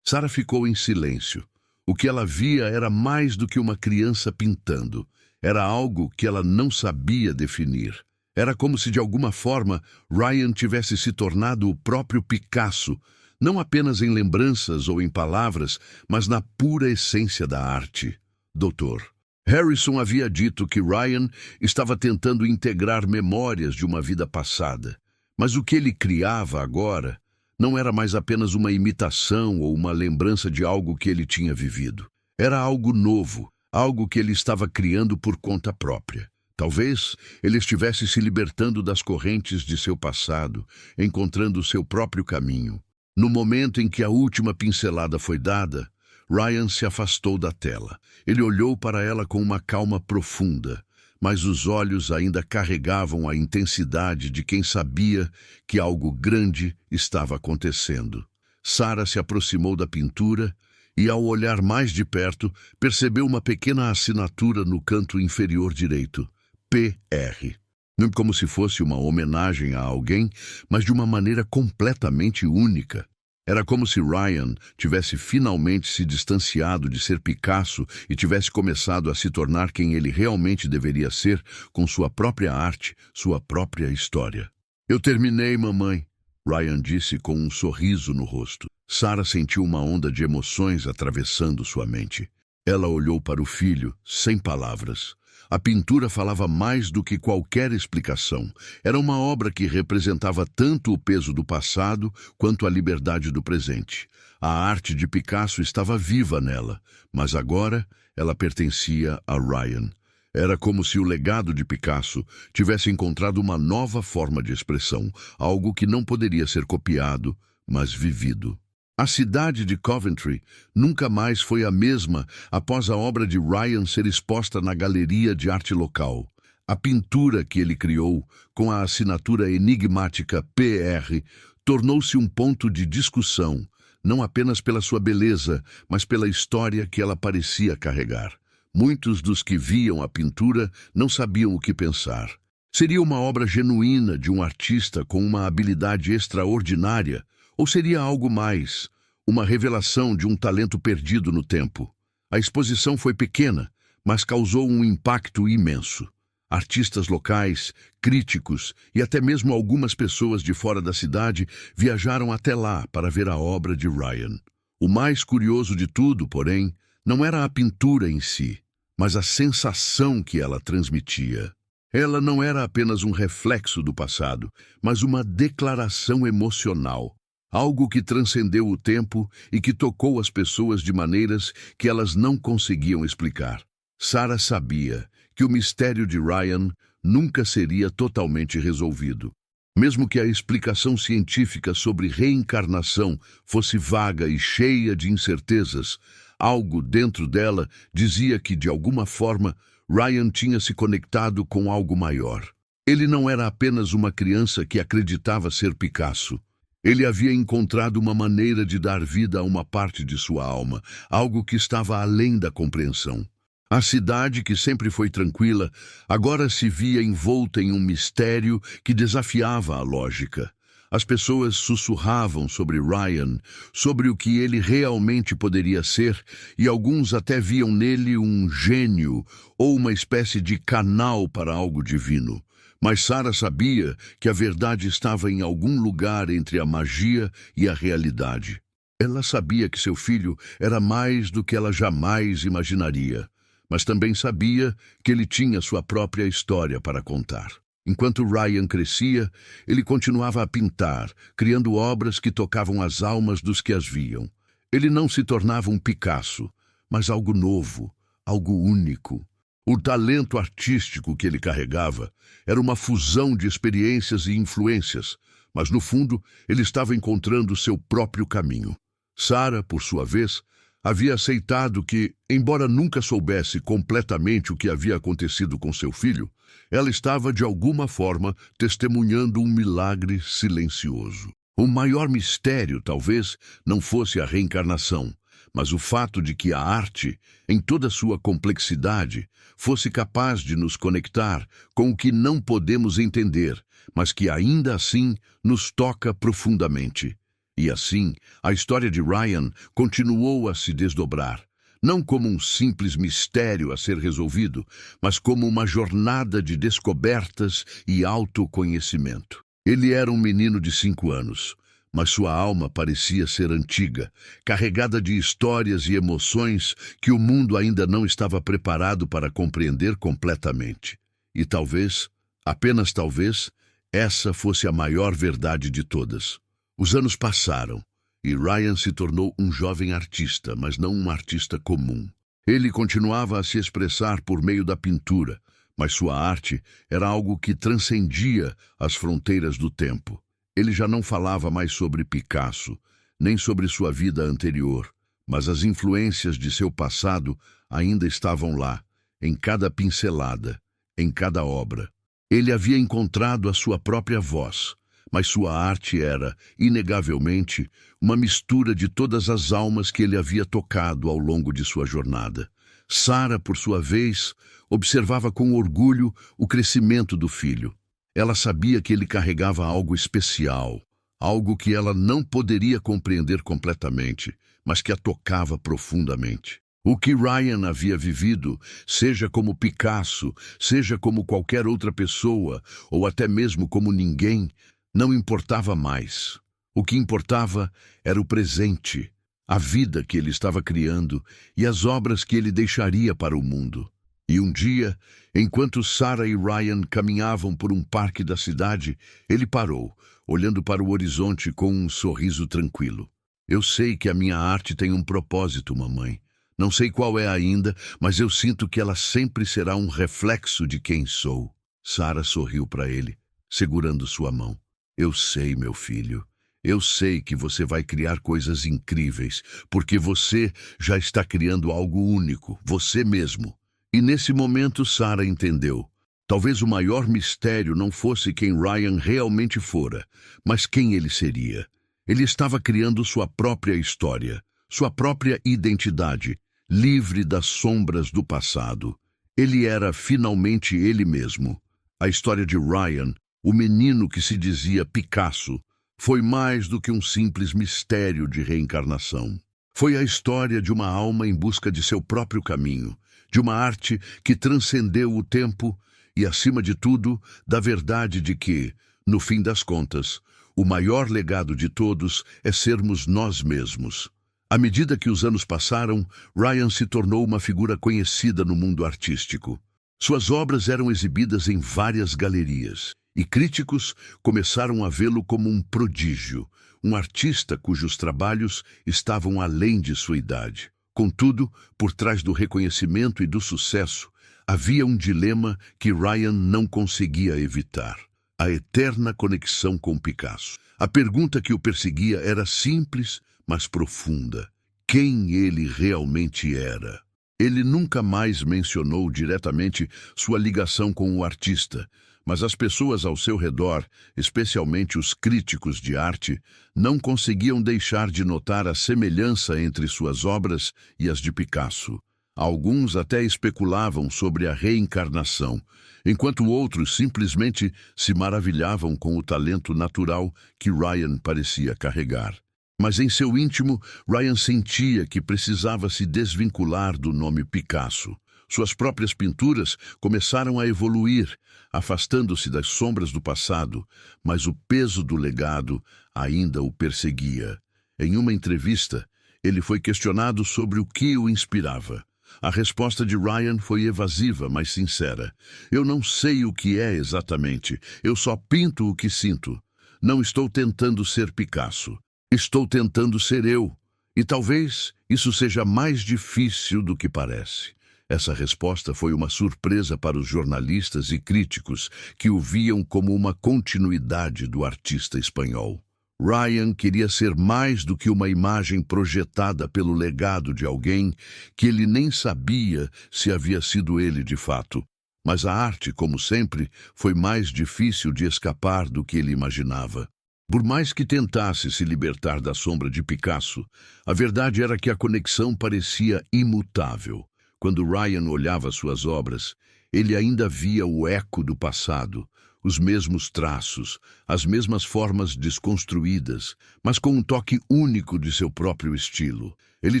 Speaker 1: Sara ficou em silêncio. O que ela via era mais do que uma criança pintando. Era algo que ela não sabia definir. Era como se, de alguma forma, Ryan tivesse se tornado o próprio Picasso, não apenas em lembranças ou em palavras, mas na pura essência da arte. Doutor. Harrison havia dito que Ryan estava tentando integrar memórias de uma vida passada. Mas o que ele criava agora não era mais apenas uma imitação ou uma lembrança de algo que ele tinha vivido. Era algo novo, algo que ele estava criando por conta própria. Talvez ele estivesse se libertando das correntes de seu passado, encontrando seu próprio caminho. No momento em que a última pincelada foi dada, Ryan se afastou da tela. Ele olhou para ela com uma calma profunda, mas os olhos ainda carregavam a intensidade de quem sabia que algo grande estava acontecendo. Sara se aproximou da pintura e, ao olhar mais de perto, percebeu uma pequena assinatura no canto inferior direito, PR. Não como se fosse uma homenagem a alguém, mas de uma maneira completamente única. Era como se Ryan tivesse finalmente se distanciado de ser Picasso e tivesse começado a se tornar quem ele realmente deveria ser, com sua própria arte, sua própria história. "Eu terminei, mamãe", Ryan disse com um sorriso no rosto. Sarah sentiu uma onda de emoções atravessando sua mente. Ela olhou para o filho, sem palavras. A pintura falava mais do que qualquer explicação. Era uma obra que representava tanto o peso do passado quanto a liberdade do presente. A arte de Picasso estava viva nela, mas agora ela pertencia a Ryan. Era como se o legado de Picasso tivesse encontrado uma nova forma de expressão, algo que não poderia ser copiado, mas vivido. A cidade de Coventry nunca mais foi a mesma após a obra de Ryan ser exposta na galeria de arte local. A pintura que ele criou, com a assinatura enigmática PR, tornou-se um ponto de discussão, não apenas pela sua beleza, mas pela história que ela parecia carregar. Muitos dos que viam a pintura não sabiam o que pensar. Seria uma obra genuína de um artista com uma habilidade extraordinária? Ou seria algo mais, uma revelação de um talento perdido no tempo? A exposição foi pequena, mas causou um impacto imenso. Artistas locais, críticos e até mesmo algumas pessoas de fora da cidade viajaram até lá para ver a obra de Ryan. O mais curioso de tudo, porém, não era a pintura em si, mas a sensação que ela transmitia. Ela não era apenas um reflexo do passado, mas uma declaração emocional. Algo que transcendeu o tempo e que tocou as pessoas de maneiras que elas não conseguiam explicar. Sarah sabia que o mistério de Ryan nunca seria totalmente resolvido. Mesmo que a explicação científica sobre reencarnação fosse vaga e cheia de incertezas, algo dentro dela dizia que, de alguma forma, Ryan tinha se conectado com algo maior. Ele não era apenas uma criança que acreditava ser Picasso. Ele havia encontrado uma maneira de dar vida a uma parte de sua alma, algo que estava além da compreensão. A cidade, que sempre foi tranquila, agora se via envolta em um mistério que desafiava a lógica. As pessoas sussurravam sobre Ryan, sobre o que ele realmente poderia ser, e alguns até viam nele um gênio ou uma espécie de canal para algo divino. Mas Sarah sabia que a verdade estava em algum lugar entre a magia e a realidade. Ela sabia que seu filho era mais do que ela jamais imaginaria, mas também sabia que ele tinha sua própria história para contar. Enquanto Ryan crescia, ele continuava a pintar, criando obras que tocavam as almas dos que as viam. Ele não se tornava um Picasso, mas algo novo, algo único. O talento artístico que ele carregava era uma fusão de experiências e influências, mas no fundo ele estava encontrando seu próprio caminho. Sarah, por sua vez, havia aceitado que, embora nunca soubesse completamente o que havia acontecido com seu filho, ela estava de alguma forma testemunhando um milagre silencioso. O maior mistério, talvez, não fosse a reencarnação, mas o fato de que a arte, em toda sua complexidade, fosse capaz de nos conectar com o que não podemos entender, mas que ainda assim nos toca profundamente. E assim, a história de Ryan continuou a se desdobrar, não como um simples mistério a ser resolvido, mas como uma jornada de descobertas e autoconhecimento. Ele era um menino de 5 anos, mas sua alma parecia ser antiga, carregada de histórias e emoções que o mundo ainda não estava preparado para compreender completamente. E talvez, apenas talvez, essa fosse a maior verdade de todas. Os anos passaram, e Ryan se tornou um jovem artista, mas não um artista comum. Ele continuava a se expressar por meio da pintura, mas sua arte era algo que transcendia as fronteiras do tempo. Ele já não falava mais sobre Picasso, nem sobre sua vida anterior, mas as influências de seu passado ainda estavam lá, em cada pincelada, em cada obra. Ele havia encontrado a sua própria voz, mas sua arte era, inegavelmente, uma mistura de todas as almas que ele havia tocado ao longo de sua jornada. Sarah, por sua vez, observava com orgulho o crescimento do filho. Ela sabia que ele carregava algo especial, algo que ela não poderia compreender completamente, mas que a tocava profundamente. O que Ryan havia vivido, seja como Picasso, seja como qualquer outra pessoa, ou até mesmo como ninguém, não importava mais. O que importava era o presente, a vida que ele estava criando e as obras que ele deixaria para o mundo. E um dia, enquanto Sarah e Ryan caminhavam por um parque da cidade, ele parou, olhando para o horizonte com um sorriso tranquilo. Eu sei que a minha arte tem um propósito, mamãe. Não sei qual é ainda, mas eu sinto que ela sempre será um reflexo de quem sou. Sarah sorriu para ele, segurando sua mão. Eu sei, meu filho. Eu sei que você vai criar coisas incríveis, porque você já está criando algo único, você mesmo. E nesse momento Sarah entendeu. Talvez o maior mistério não fosse quem Ryan realmente fora, mas quem ele seria. Ele estava criando sua própria história, sua própria identidade, livre das sombras do passado. Ele era finalmente ele mesmo. A história de Ryan, o menino que se dizia Picasso, foi mais do que um simples mistério de reencarnação. Foi a história de uma alma em busca de seu próprio caminho, de uma arte que transcendeu o tempo e, acima de tudo, da verdade de que, no fim das contas, o maior legado de todos é sermos nós mesmos. À medida que os anos passaram, Ryan se tornou uma figura conhecida no mundo artístico. Suas obras eram exibidas em várias galerias, e críticos começaram a vê-lo como um prodígio, um artista cujos trabalhos estavam além de sua idade. Contudo, por trás do reconhecimento e do sucesso, havia um dilema que Ryan não conseguia evitar: a eterna conexão com Picasso. A pergunta que o perseguia era simples, mas profunda. Quem ele realmente era? Ele nunca mais mencionou diretamente sua ligação com o artista, mas as pessoas ao seu redor, especialmente os críticos de arte, não conseguiam deixar de notar a semelhança entre suas obras e as de Picasso. Alguns até especulavam sobre a reencarnação, enquanto outros simplesmente se maravilhavam com o talento natural que Ryan parecia carregar. Mas em seu íntimo, Ryan sentia que precisava se desvincular do nome Picasso. Suas próprias pinturas começaram a evoluir, afastando-se das sombras do passado, mas o peso do legado ainda o perseguia. Em uma entrevista, ele foi questionado sobre o que o inspirava. A resposta de Ryan foi evasiva, mas sincera. Eu não sei o que é exatamente, eu só pinto o que sinto. Não estou tentando ser Picasso. Estou tentando ser eu, e talvez isso seja mais difícil do que parece. Essa resposta foi uma surpresa para os jornalistas e críticos que o viam como uma continuidade do artista espanhol. Ryan queria ser mais do que uma imagem projetada pelo legado de alguém que ele nem sabia se havia sido ele de fato. Mas a arte, como sempre, foi mais difícil de escapar do que ele imaginava. Por mais que tentasse se libertar da sombra de Picasso, a verdade era que a conexão parecia imutável. Quando Ryan olhava suas obras, ele ainda via o eco do passado, os mesmos traços, as mesmas formas desconstruídas, mas com um toque único de seu próprio estilo. Ele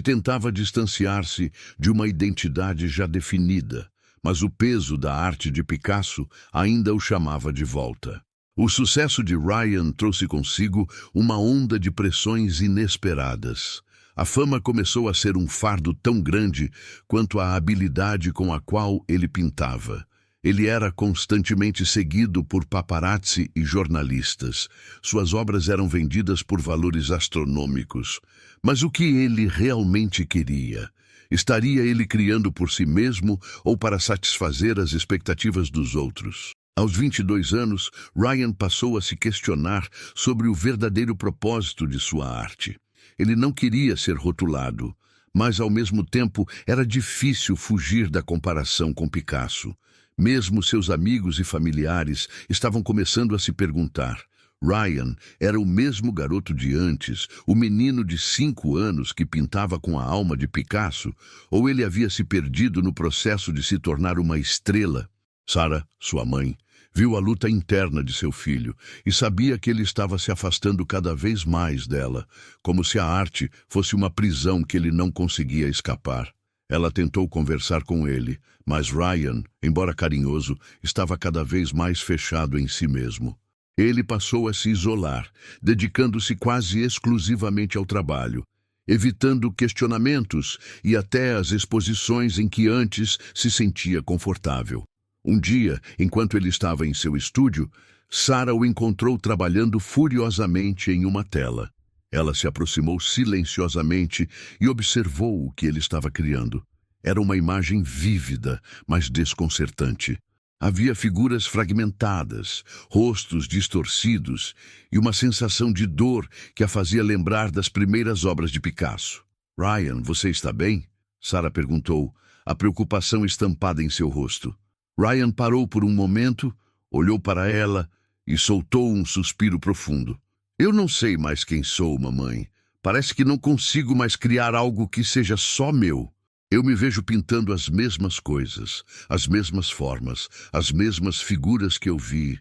Speaker 1: tentava distanciar-se de uma identidade já definida, mas o peso da arte de Picasso ainda o chamava de volta. O sucesso de Ryan trouxe consigo uma onda de pressões inesperadas. A fama começou a ser um fardo tão grande quanto a habilidade com a qual ele pintava. Ele era constantemente seguido por paparazzi e jornalistas. Suas obras eram vendidas por valores astronômicos. Mas o que ele realmente queria? Estaria ele criando por si mesmo ou para satisfazer as expectativas dos outros? Aos 22 anos, Ryan passou a se questionar sobre o verdadeiro propósito de sua arte. Ele não queria ser rotulado, mas ao mesmo tempo era difícil fugir da comparação com Picasso. Mesmo seus amigos e familiares estavam começando a se perguntar: Ryan era o mesmo garoto de antes, o menino de 5 anos que pintava com a alma de Picasso, ou ele havia se perdido no processo de se tornar uma estrela? Sarah, sua mãe, Viu a luta interna de seu filho e sabia que ele estava se afastando cada vez mais dela, como se a arte fosse uma prisão que ele não conseguia escapar. Ela tentou conversar com ele, mas Ryan, embora carinhoso, estava cada vez mais fechado em si mesmo. Ele passou a se isolar, dedicando-se quase exclusivamente ao trabalho, evitando questionamentos e até as exposições em que antes se sentia confortável. Um dia, enquanto ele estava em seu estúdio, Sarah o encontrou trabalhando furiosamente em uma tela. Ela se aproximou silenciosamente e observou o que ele estava criando. Era uma imagem vívida, mas desconcertante. Havia figuras fragmentadas, rostos distorcidos e uma sensação de dor que a fazia lembrar das primeiras obras de Picasso. "Ryan, você está bem?" Sarah perguntou, a preocupação estampada em seu rosto. Ryan parou por um momento, olhou para ela e soltou um suspiro profundo. "Eu não sei mais quem sou, mamãe. Parece que não consigo mais criar algo que seja só meu. Eu me vejo pintando as mesmas coisas, as mesmas formas, as mesmas figuras que eu vi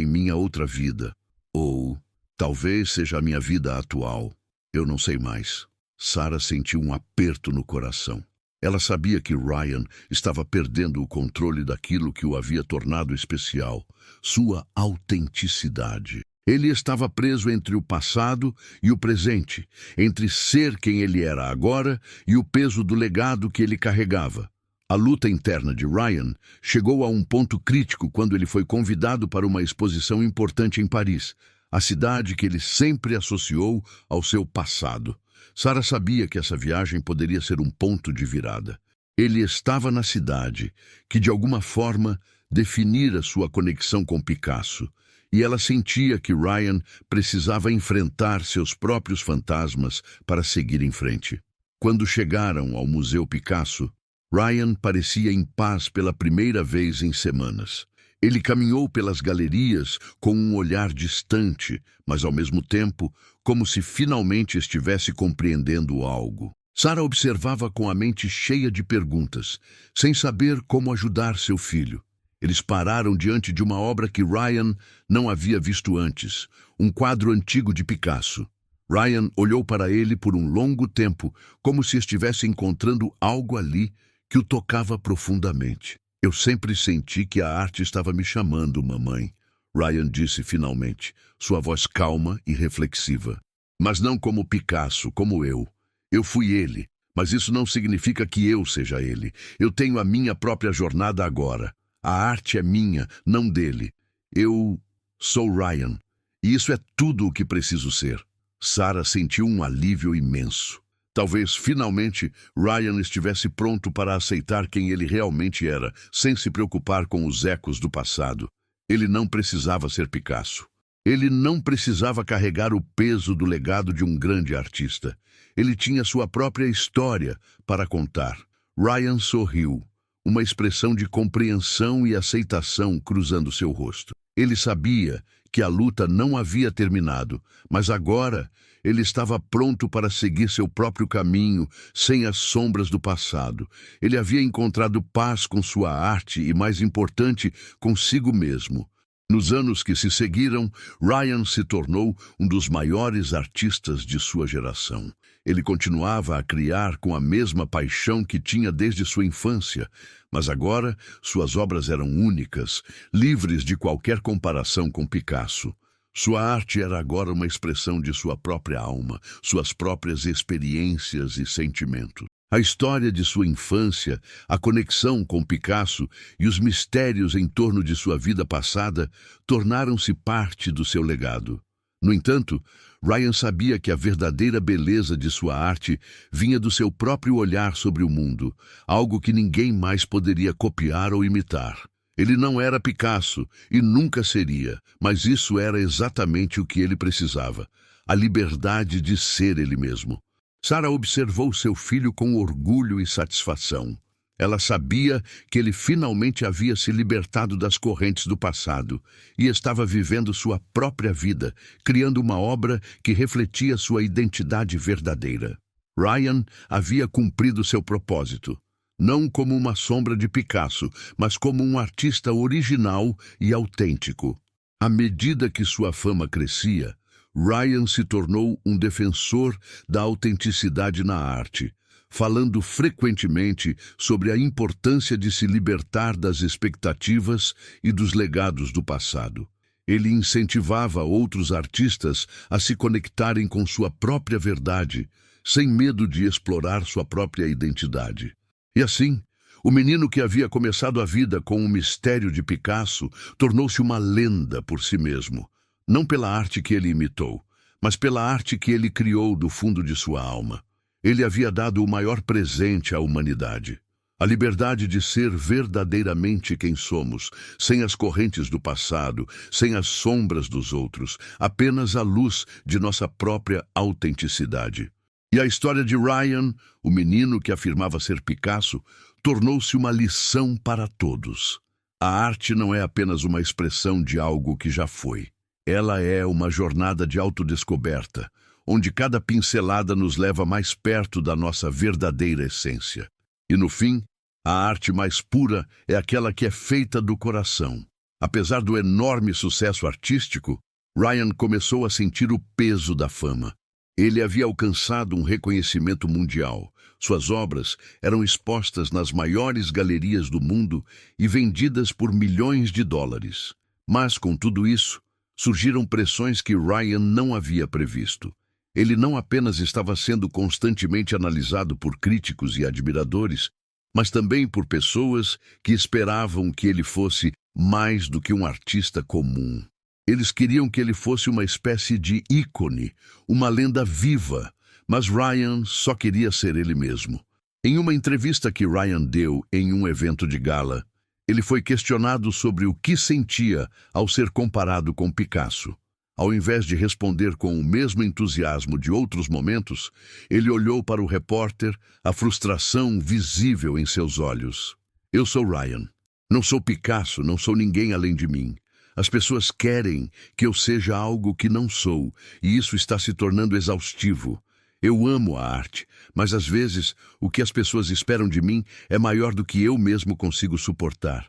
Speaker 1: em minha outra vida. Ou talvez seja a minha vida atual. Eu não sei mais." Sarah sentiu um aperto no coração. Ela sabia que Ryan estava perdendo o controle daquilo que o havia tornado especial, sua autenticidade. Ele estava preso entre o passado e o presente, entre ser quem ele era agora e o peso do legado que ele carregava. A luta interna de Ryan chegou a um ponto crítico quando ele foi convidado para uma exposição importante em Paris, a cidade que ele sempre associou ao seu passado. Sarah sabia que essa viagem poderia ser um ponto de virada. Ele estava na cidade, que de alguma forma definira sua conexão com Picasso, e ela sentia que Ryan precisava enfrentar seus próprios fantasmas para seguir em frente. Quando chegaram ao Museu Picasso, Ryan parecia em paz pela primeira vez em semanas. Ele caminhou pelas galerias com um olhar distante, mas ao mesmo tempo como se finalmente estivesse compreendendo algo. Sarah observava com a mente cheia de perguntas, sem saber como ajudar seu filho. Eles pararam diante de uma obra que Ryan não havia visto antes, um quadro antigo de Picasso. Ryan olhou para ele por um longo tempo, como se estivesse encontrando algo ali que o tocava profundamente. "Eu sempre senti que a arte estava me chamando, mamãe", Ryan disse finalmente, sua voz calma e reflexiva. "Mas não como Picasso, como eu. Eu fui ele, mas isso não significa que eu seja ele. Eu tenho a minha própria jornada agora. A arte é minha, não dele. Eu sou Ryan, e isso é tudo o que preciso ser." Sarah sentiu um alívio imenso. Talvez, finalmente, Ryan estivesse pronto para aceitar quem ele realmente era, sem se preocupar com os ecos do passado. Ele não precisava ser Picasso. Ele não precisava carregar o peso do legado de um grande artista. Ele tinha sua própria história para contar. Ryan sorriu, uma expressão de compreensão e aceitação cruzando seu rosto. Ele sabia que a luta não havia terminado, mas agora ele estava pronto para seguir seu próprio caminho, sem as sombras do passado. Ele havia encontrado paz com sua arte e, mais importante, consigo mesmo. Nos anos que se seguiram, Ryan se tornou um dos maiores artistas de sua geração. Ele continuava a criar com a mesma paixão que tinha desde sua infância, mas agora suas obras eram únicas, livres de qualquer comparação com Picasso. Sua arte era agora uma expressão de sua própria alma, suas próprias experiências e sentimentos. A história de sua infância, a conexão com Picasso e os mistérios em torno de sua vida passada tornaram-se parte do seu legado. No entanto, Ryan sabia que a verdadeira beleza de sua arte vinha do seu próprio olhar sobre o mundo, algo que ninguém mais poderia copiar ou imitar. Ele não era Picasso e nunca seria, mas isso era exatamente o que ele precisava, a liberdade de ser ele mesmo. Sarah observou seu filho com orgulho e satisfação. Ela sabia que ele finalmente havia se libertado das correntes do passado e estava vivendo sua própria vida, criando uma obra que refletia sua identidade verdadeira. Ryan havia cumprido seu propósito. não como uma sombra de Picasso, mas como um artista original e autêntico. À medida que sua fama crescia, Ryan se tornou um defensor da autenticidade na arte, falando frequentemente sobre a importância de se libertar das expectativas e dos legados do passado. Ele incentivava outros artistas a se conectarem com sua própria verdade, sem medo de explorar sua própria identidade. E assim, o menino que havia começado a vida com o mistério de Picasso tornou-se uma lenda por si mesmo, não pela arte que ele imitou, mas pela arte que ele criou do fundo de sua alma. Ele havia dado o maior presente à humanidade: a liberdade de ser verdadeiramente quem somos, sem as correntes do passado, sem as sombras dos outros, apenas a luz de nossa própria autenticidade. E a história de Ryan, o menino que afirmava ser Picasso, tornou-se uma lição para todos. A arte não é apenas uma expressão de algo que já foi. Ela é uma jornada de autodescoberta, onde cada pincelada nos leva mais perto da nossa verdadeira essência. E no fim, a arte mais pura é aquela que é feita do coração. Apesar do enorme sucesso artístico, Ryan começou a sentir o peso da fama. Ele havia alcançado um reconhecimento mundial. Suas obras eram expostas nas maiores galerias do mundo e vendidas por milhões de dólares. Mas, com tudo isso, surgiram pressões que Ryan não havia previsto. Ele não apenas estava sendo constantemente analisado por críticos e admiradores, mas também por pessoas que esperavam que ele fosse mais do que um artista comum. Eles queriam que ele fosse uma espécie de ícone, uma lenda viva, mas Ryan só queria ser ele mesmo. Em uma entrevista que Ryan deu em um evento de gala, ele foi questionado sobre o que sentia ao ser comparado com Picasso. Ao invés de responder com o mesmo entusiasmo de outros momentos, ele olhou para o repórter, a frustração visível em seus olhos. Eu sou Ryan. Não sou Picasso, não sou ninguém além de mim. As pessoas querem que eu seja algo que não sou, e isso está se tornando exaustivo. Eu amo a arte, mas às vezes o que as pessoas esperam de mim é maior do que eu mesmo consigo suportar.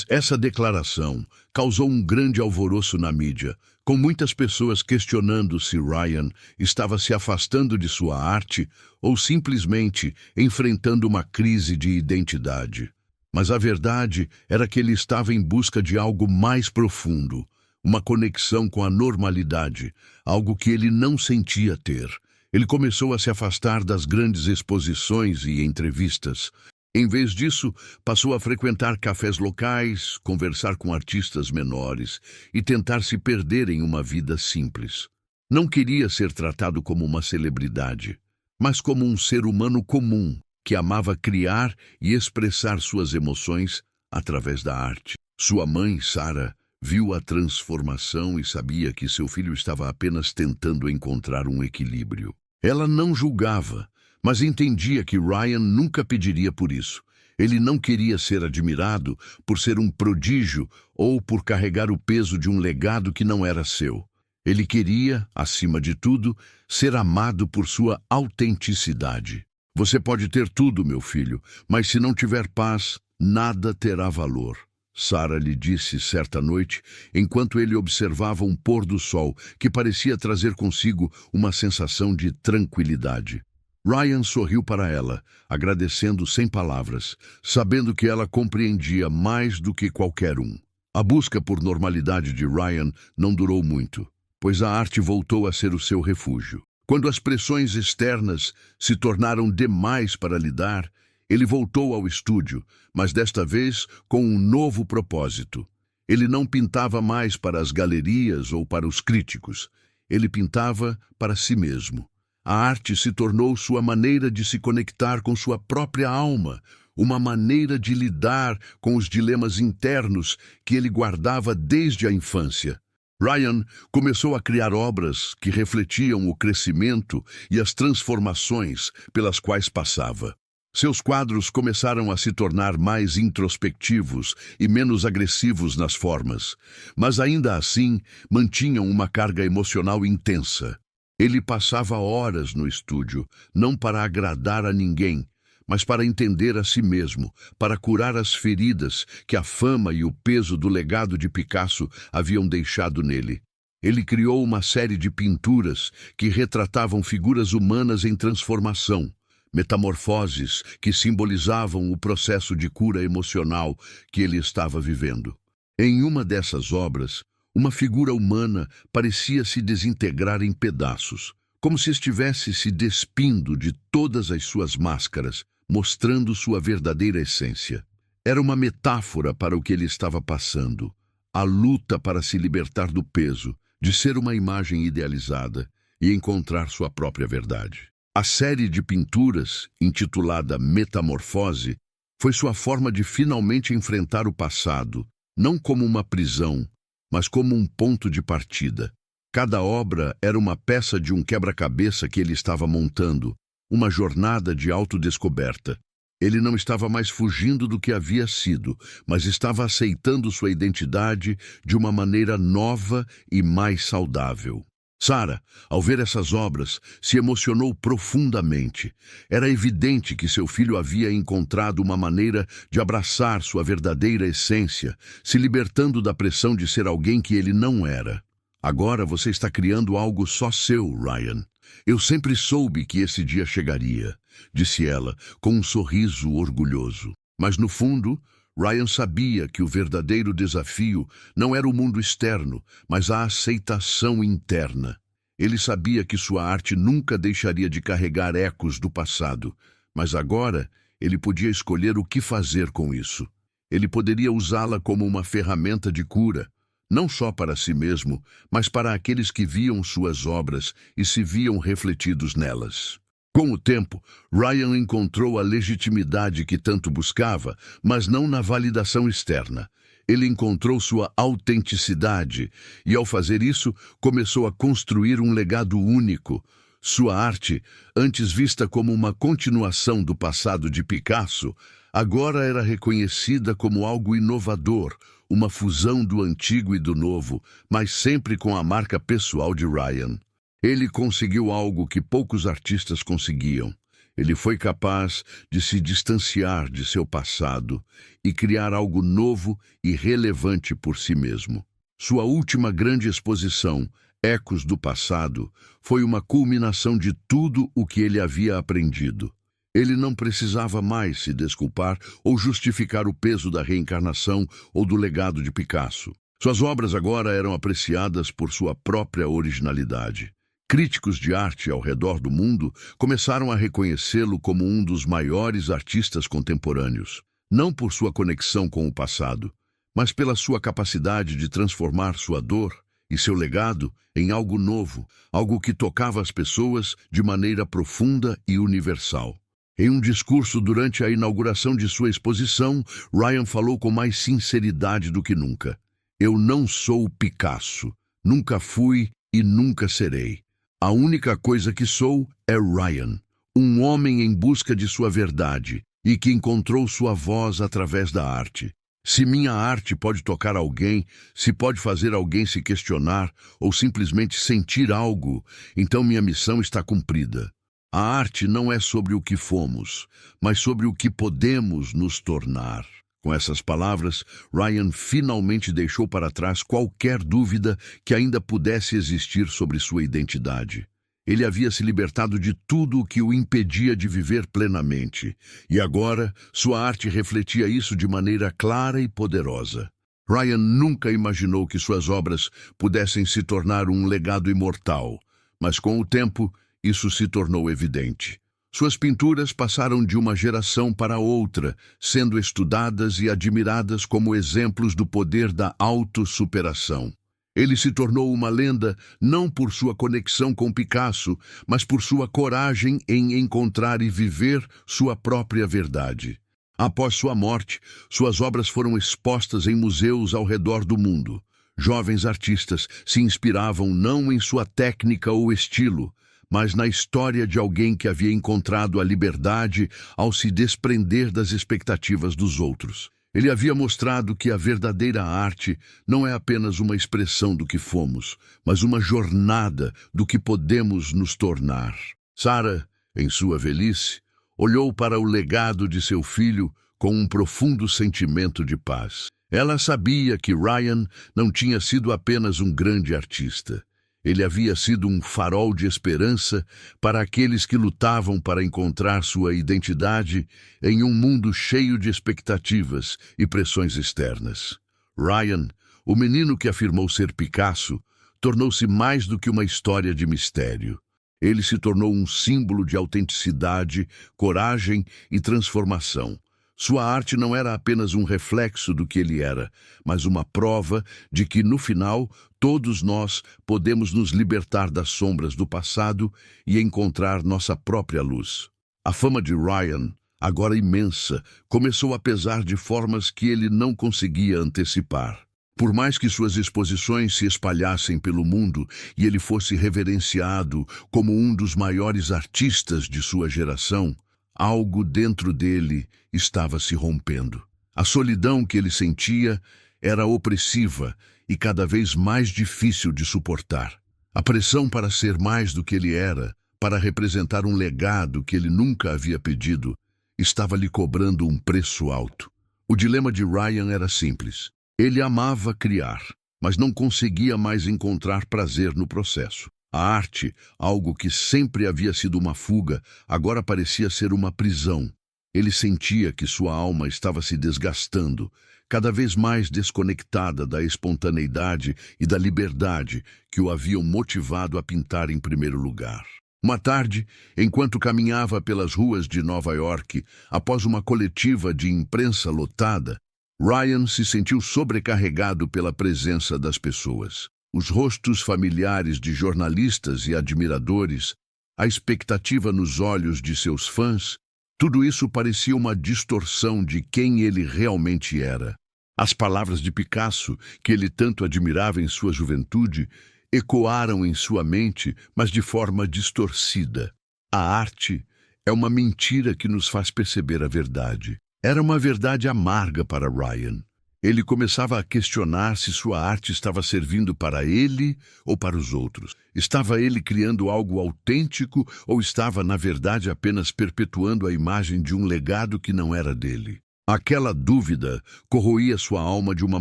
Speaker 1: Essa declaração causou um grande alvoroço na mídia, com muitas pessoas questionando se Ryan estava se afastando de sua arte ou simplesmente enfrentando uma crise de identidade. Mas a verdade era que ele estava em busca de algo mais profundo, uma conexão com a normalidade, algo que ele não sentia ter. Ele começou a se afastar das grandes exposições e entrevistas. Em vez disso, passou a frequentar cafés locais, conversar com artistas menores e tentar se perder em uma vida simples. Não queria ser tratado como uma celebridade, mas como um ser humano comum, que amava criar e expressar suas emoções através da arte. Sua mãe, Sarah, viu a transformação e sabia que seu filho estava apenas tentando encontrar um equilíbrio. Ela não julgava, mas entendia que Ryan nunca pediria por isso. Ele não queria ser admirado por ser um prodígio ou por carregar o peso de um legado que não era seu. Ele queria, acima de tudo, ser amado por sua autenticidade. Você pode ter tudo, meu filho, mas se não tiver paz, nada terá valor. Sarah lhe disse certa noite, enquanto ele observava um pôr do sol que parecia trazer consigo uma sensação de tranquilidade. Ryan sorriu para ela, agradecendo sem palavras, sabendo que ela compreendia mais do que qualquer um. A busca por normalidade de Ryan não durou muito, pois a arte voltou a ser o seu refúgio. Quando as pressões externas se tornaram demais para lidar, ele voltou ao estúdio, mas desta vez com um novo propósito. Ele não pintava mais para as galerias ou para os críticos. Ele pintava para si mesmo. A arte se tornou sua maneira de se conectar com sua própria alma, uma maneira de lidar com os dilemas internos que ele guardava desde a infância. Ryan começou a criar obras que refletiam o crescimento e as transformações pelas quais passava. Seus quadros começaram a se tornar mais introspectivos e menos agressivos nas formas, mas ainda assim mantinham uma carga emocional intensa. Ele passava horas no estúdio, não para agradar a ninguém, mas para entender a si mesmo, para curar as feridas que a fama e o peso do legado de Picasso haviam deixado nele. Ele criou uma série de pinturas que retratavam figuras humanas em transformação, metamorfoses que simbolizavam o processo de cura emocional que ele estava vivendo. Em uma dessas obras, uma figura humana parecia se desintegrar em pedaços, como se estivesse se despindo de todas as suas máscaras, mostrando sua verdadeira essência. Era uma metáfora para o que ele estava passando, a luta para se libertar do peso, de ser uma imagem idealizada e encontrar sua própria verdade. A série de pinturas, intitulada Metamorfose, foi sua forma de finalmente enfrentar o passado, não como uma prisão, mas como um ponto de partida. Cada obra era uma peça de um quebra-cabeça que ele estava montando, uma jornada de autodescoberta. Ele não estava mais fugindo do que havia sido, mas estava aceitando sua identidade de uma maneira nova e mais saudável. Sarah, ao ver essas obras, se emocionou profundamente. Era evidente que seu filho havia encontrado uma maneira de abraçar sua verdadeira essência, se libertando da pressão de ser alguém que ele não era. Agora você está criando algo só seu, Ryan. Eu sempre soube que esse dia chegaria, disse ela, com um sorriso orgulhoso. Mas no fundo, Ryan sabia que o verdadeiro desafio não era o mundo externo, mas a aceitação interna. Ele sabia que sua arte nunca deixaria de carregar ecos do passado, mas agora ele podia escolher o que fazer com isso. Ele poderia usá-la como uma ferramenta de cura, não só para si mesmo, mas para aqueles que viam suas obras e se viam refletidos nelas. Com o tempo, Ryan encontrou a legitimidade que tanto buscava, mas não na validação externa. Ele encontrou sua autenticidade e, ao fazer isso, começou a construir um legado único. Sua arte, antes vista como uma continuação do passado de Picasso, agora era reconhecida como algo inovador, uma fusão do antigo e do novo, mas sempre com a marca pessoal de Ryan. Ele conseguiu algo que poucos artistas conseguiam. Ele foi capaz de se distanciar de seu passado e criar algo novo e relevante por si mesmo. Sua última grande exposição, Ecos do Passado, foi uma culminação de tudo o que ele havia aprendido. Ele não precisava mais se desculpar ou justificar o peso da reencarnação ou do legado de Picasso. Suas obras agora eram apreciadas por sua própria originalidade. Críticos de arte ao redor do mundo começaram a reconhecê-lo como um dos maiores artistas contemporâneos, não por sua conexão com o passado, mas pela sua capacidade de transformar sua dor e seu legado em algo novo, algo que tocava as pessoas de maneira profunda e universal. Em um discurso durante a inauguração de sua exposição, Ryan falou com mais sinceridade do que nunca. Eu não sou Picasso, nunca fui e nunca serei. A única coisa que sou é Ryan, um homem em busca de sua verdade e que encontrou sua voz através da arte. Se minha arte pode tocar alguém, se pode fazer alguém se questionar ou simplesmente sentir algo, então minha missão está cumprida. A arte não é sobre o que fomos, mas sobre o que podemos nos tornar. Com essas palavras, Ryan finalmente deixou para trás qualquer dúvida que ainda pudesse existir sobre sua identidade. Ele havia se libertado de tudo o que o impedia de viver plenamente, e agora sua arte refletia isso de maneira clara e poderosa. Ryan nunca imaginou que suas obras pudessem se tornar um legado imortal, mas com o tempo isso se tornou evidente. Suas pinturas passaram de uma geração para outra, sendo estudadas e admiradas como exemplos do poder da autossuperação. Ele se tornou uma lenda não por sua conexão com Picasso, mas por sua coragem em encontrar e viver sua própria verdade. Após sua morte, suas obras foram expostas em museus ao redor do mundo. Jovens artistas se inspiravam não em sua técnica ou estilo, mas na história de alguém que havia encontrado a liberdade ao se desprender das expectativas dos outros. Ele havia mostrado que a verdadeira arte não é apenas uma expressão do que fomos, mas uma jornada do que podemos nos tornar. Sarah, em sua velhice, olhou para o legado de seu filho com um profundo sentimento de paz. Ela sabia que Ryan não tinha sido apenas um grande artista. Ele havia sido um farol de esperança para aqueles que lutavam para encontrar sua identidade em um mundo cheio de expectativas e pressões externas. Ryan, o menino que afirmou ser Picasso, tornou-se mais do que uma história de mistério. Ele se tornou um símbolo de autenticidade, coragem e transformação. Sua arte não era apenas um reflexo do que ele era, mas uma prova de que, no final, todos nós podemos nos libertar das sombras do passado e encontrar nossa própria luz. A fama de Ryan, agora imensa, começou a pesar de formas que ele não conseguia antecipar. Por mais que suas exposições se espalhassem pelo mundo e ele fosse reverenciado como um dos maiores artistas de sua geração, algo dentro dele estava se rompendo. A solidão que ele sentia era opressiva e cada vez mais difícil de suportar. A pressão para ser mais do que ele era, para representar um legado que ele nunca havia pedido, estava lhe cobrando um preço alto. O dilema de Ryan era simples. Ele amava criar, mas não conseguia mais encontrar prazer no processo. A arte, algo que sempre havia sido uma fuga, agora parecia ser uma prisão. Ele sentia que sua alma estava se desgastando, cada vez mais desconectada da espontaneidade e da liberdade que o haviam motivado a pintar em primeiro lugar. Uma tarde, enquanto caminhava pelas ruas de Nova York, após uma coletiva de imprensa lotada, Ryan se sentiu sobrecarregado pela presença das pessoas. Os rostos familiares de jornalistas e admiradores, a expectativa nos olhos de seus fãs, tudo isso parecia uma distorção de quem ele realmente era. As palavras de Picasso, que ele tanto admirava em sua juventude, ecoaram em sua mente, mas de forma distorcida. A arte é uma mentira que nos faz perceber a verdade. Era uma verdade amarga para Ryan. Ele começava a questionar se sua arte estava servindo para ele ou para os outros. Estava ele criando algo autêntico ou estava, na verdade, apenas perpetuando a imagem de um legado que não era dele? Aquela dúvida corroía sua alma de uma